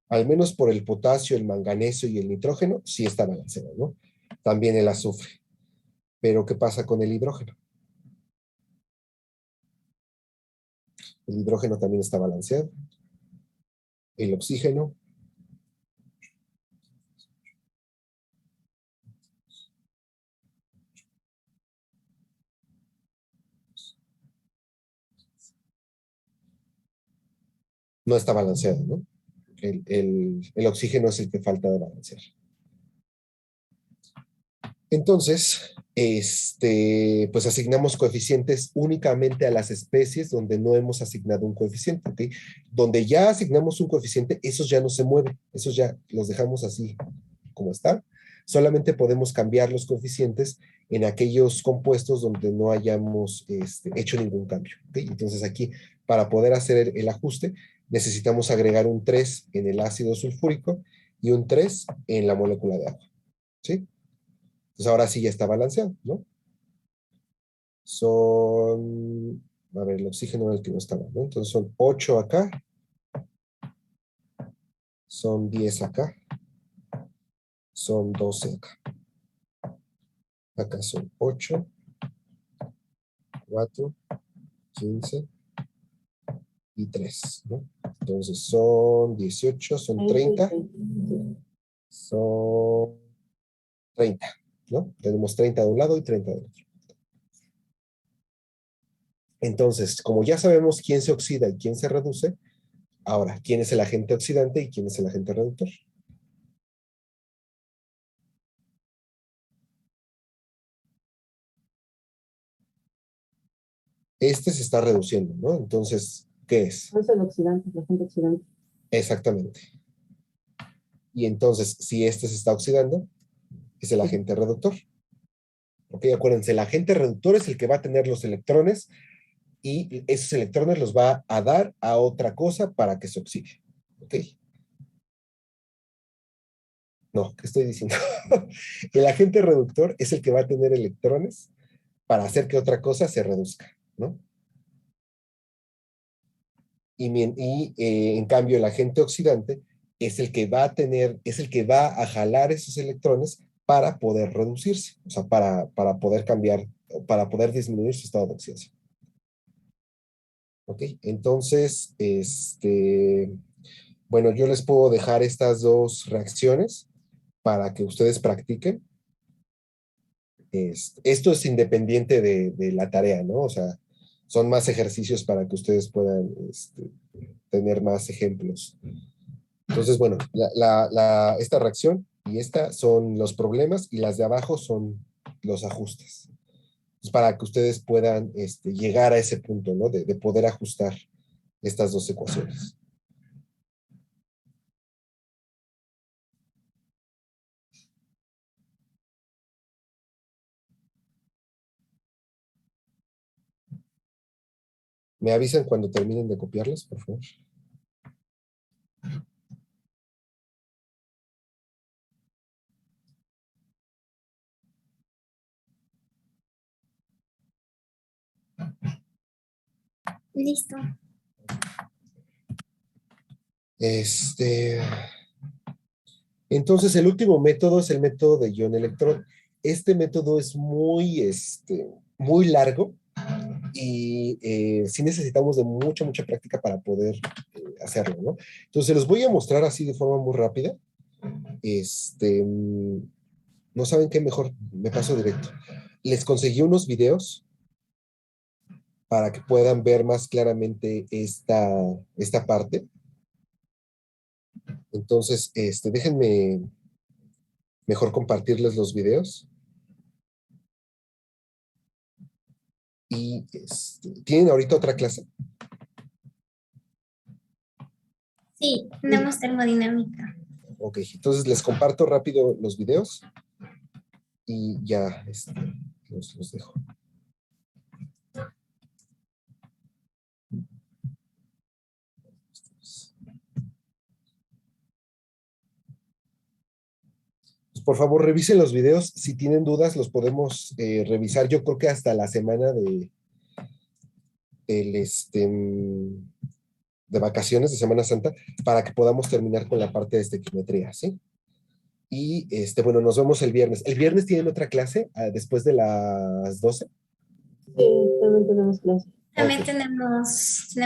Al menos por el potasio, el manganeso y el nitrógeno, sí está balanceado, ¿no? También el azufre. Pero, ¿qué pasa con el hidrógeno? El hidrógeno también está balanceado. El oxígeno. No está balanceado, ¿no? El oxígeno es el que falta de balancear. Entonces, pues asignamos coeficientes únicamente a las especies donde no hemos asignado un coeficiente, ¿ok? Donde ya asignamos un coeficiente, esos ya no se mueven, esos ya los dejamos así como están. Solamente podemos cambiar los coeficientes en aquellos compuestos donde no hayamos hecho ningún cambio, ¿ok? Entonces aquí, para poder hacer el ajuste, necesitamos agregar un 3 en el ácido sulfúrico y un 3 en la molécula de agua, ¿sí? Entonces ahora sí ya está balanceado, ¿no? A ver, el oxígeno es el que no estaba, ¿no? Entonces son 8 acá, son 10 acá, son 12 acá. Acá son 8, 4, 15 y 3, ¿no? Entonces son 18, son 30, son 30, ¿no? Tenemos 30 de un lado y 30 del otro. Entonces, como ya sabemos quién se oxida y quién se reduce, ahora, ¿quién es el agente oxidante y quién es el agente reductor? Este se está reduciendo, ¿no? Entonces, ¿qué es? Es el oxidante, el agente oxidante. Exactamente. Y entonces, si este se está oxidando, es el agente reductor. Ok, acuérdense, el agente reductor es el que va a tener los electrones y esos electrones los va a dar a otra cosa para que se oxide. ¿Ok? No, ¿qué estoy diciendo? El agente reductor es el que va a tener electrones para hacer que otra cosa se reduzca, ¿no? En cambio, el agente oxidante es el que va a tener, es el que va a jalar esos electrones para poder reducirse, o sea, para poder cambiar, para poder disminuir su estado de oxidación. ¿Ok? Entonces, bueno, yo les puedo dejar estas dos reacciones para que ustedes practiquen. Esto es independiente de la tarea, ¿no? O sea, son más ejercicios para que ustedes puedan tener más ejemplos. Entonces, bueno, esta reacción y esta son los problemas y las de abajo son los ajustes. Pues para que ustedes puedan llegar a ese punto, ¿no? De poder ajustar estas dos ecuaciones. ¿Me avisan cuando terminen de copiarlas, por favor? Listo. Entonces, el último método es el método de ion-electrón. Este método es muy largo y sí necesitamos de mucha práctica para poder hacerlo, ¿no? Entonces, los voy a mostrar así de forma muy rápida. No saben qué, mejor me paso directo. Les conseguí unos videos para que puedan ver más claramente esta parte. Entonces, déjenme mejor compartirles los videos. Y ¿tienen ahorita otra clase? Sí, tenemos termodinámica. Ok, entonces les comparto rápido los videos y ya los dejo. Pues, por favor, revisen los videos. Si tienen dudas, los podemos revisar. Yo creo que hasta la semana de vacaciones, de Semana Santa, para que podamos terminar con la parte de estequiometría, ¿sí? Y bueno, nos vemos el viernes. ¿El viernes tienen otra clase después de las 12? Sí, también tenemos clase. También Okay. tenemos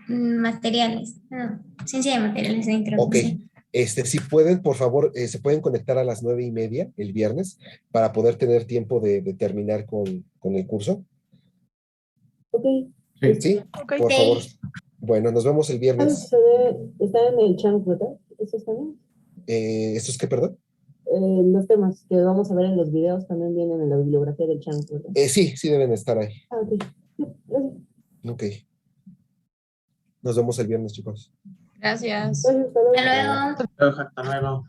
materiales, ciencia de materiales de introducción. Ok, si pueden, por favor, se pueden conectar a las 9:30 el viernes para poder tener tiempo de terminar con el curso. Ok. Sí, Ok. por favor. Bueno, nos vemos el viernes. Está en el chunk, ¿verdad? ¿Eso está bien? ¿Esto es qué, perdón? Los temas que vamos a ver en los videos también vienen en la bibliografía del chunk, ¿verdad? Sí deben estar ahí. Ok. Gracias. Ok. Nos vemos el viernes, chicos. Gracias. Hasta luego. Hasta luego. Hasta luego.